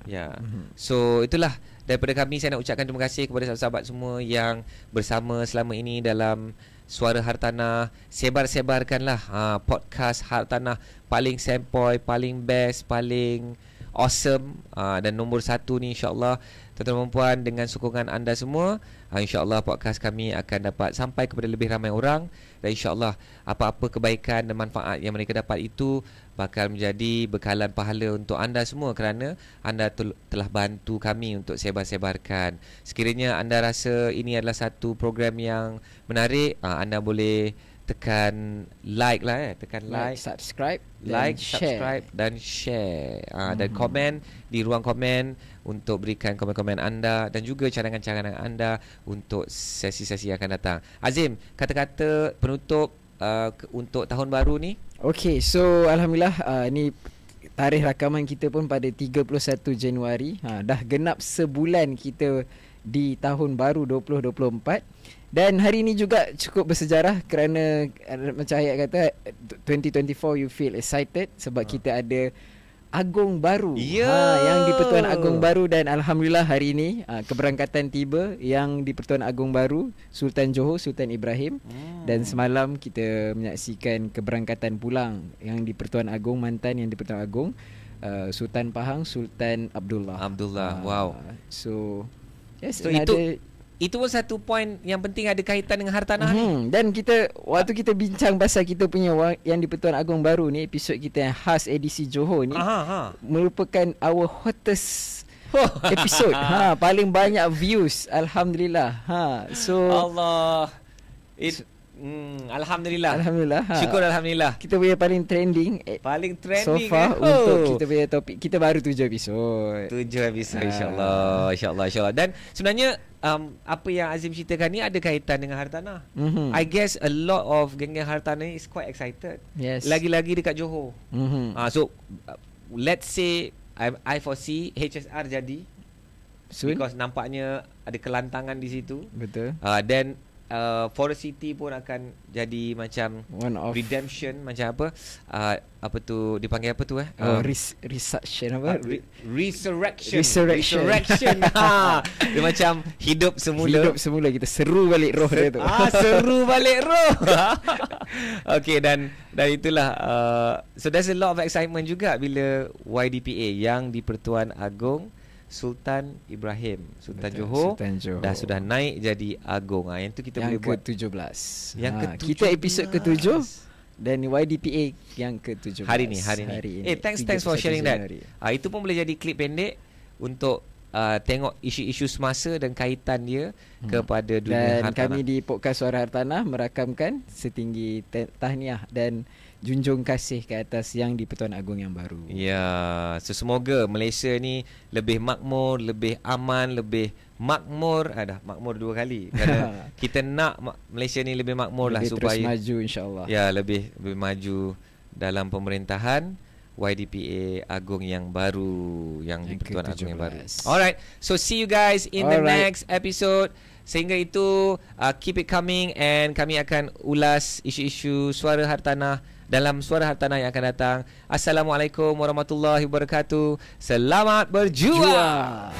S1: So itulah daripada kami. Saya nak ucapkan terima kasih kepada sahabat-sahabat semua yang bersama selama ini dalam Suara Hartanah. Sebar-sebarkanlah podcast hartanah paling sempoi, paling best, paling awesome, dan nombor 1 ni insya-Allah tuan-tuan dan puan, dengan sokongan anda semua, insya-Allah podcast kami akan dapat sampai kepada lebih ramai orang. Dan insya-Allah apa-apa kebaikan dan manfaat yang mereka dapat itu bakal menjadi bekalan pahala untuk anda semua, kerana anda telah bantu kami untuk sebar-sebarkan. Sekiranya anda rasa ini adalah satu program yang menarik, anda boleh tekan like lah tekan like,
S2: subscribe,
S1: subscribe dan share. Dan komen di ruang komen untuk berikan komen-komen anda dan juga cadangan-cadangan anda untuk sesi-sesi yang akan datang. Azim, kata-kata penutup untuk tahun baru ni.
S2: Okay, so alhamdulillah ni tarikh rakaman kita pun pada 31 Januari. Dah genap sebulan kita di tahun baru 2024. Dan hari ini juga cukup bersejarah kerana macam Hayat kata 2024 you feel excited sebab kita ada Agong baru. Yang di-Pertuan Agong baru, dan alhamdulillah hari ini keberangkatan tiba yang di-Pertuan Agong baru Sultan Johor Sultan Ibrahim. Dan semalam kita menyaksikan keberangkatan pulang yang di-Pertuan Agong mantan yang di-Pertuan Agong Sultan Pahang Sultan Abdullah.
S1: Wow.
S2: So yes,
S1: so itu pun satu point yang penting, ada kaitan dengan hartanah ni.
S2: Dan kita waktu kita bincang pasal kita punya yang di-Pertuan Agong baru ni, episod kita yang khas edisi Johor ni merupakan our hottest episode. Paling banyak views, alhamdulillah. So
S1: Allah. Alhamdulillah. Syukur alhamdulillah.
S2: Kita punya paling trending so far untuk kita punya topik. Kita baru 7 episod.
S1: 7 episod insya-Allah. Dan sebenarnya apa yang Azim ceritakan ni ada kaitan dengan hartanah. I guess a lot of geng-geng hartanah ni is quite excited.
S2: Yes.
S1: Lagi-lagi dekat Johor. So let's say I foresee HSR jadi soon, because nampaknya ada kelantangan di situ.
S2: Betul.
S1: Then Forest City pun akan jadi macam redemption, macam apa apa tu dipanggil apa tu
S2: resurrection apa
S1: resurrection. Dia macam hidup semula kita seru balik roh dia tu. Seru balik roh. Okay, dan itulah so there's a lot of excitement juga bila YDPA yang di-Pertuan Agong Sultan Ibrahim Sultan Johor dah sudah naik jadi Agong. Yang tu kita boleh buat
S2: ke-17.
S1: Yang ke-17.
S2: Kita episod ke-7 dan YDPA yang ke-17
S1: hari ni. Thanks for sharing that. Itu pun boleh jadi klip pendek untuk tengok isu-isu semasa dan kaitan dia kepada dunia
S2: hartanah. Dan kami di Podcast Suara Hartanah merakamkan setinggi tahniah dan junjung kasih ke atas yang di-Pertuan Agong yang baru.
S1: Ya, so semoga Malaysia ni lebih makmur, lebih aman, lebih makmur. Dah makmur 2 kali. Kerana kita nak Malaysia ni lebih makmur lah, supaya
S2: terus maju insya-Allah.
S1: Ya, lebih maju dalam pemerintahan YDPA Agong yang baru, yang di-Pertuan Agong yang baru. Alright, so see you guys in the next episode. Sehingga itu keep it coming, and kami akan ulas isu-isu suara hartanah dalam Suara Hartanah yang akan datang. Assalamualaikum warahmatullahi wabarakatuh. Selamat berjuang.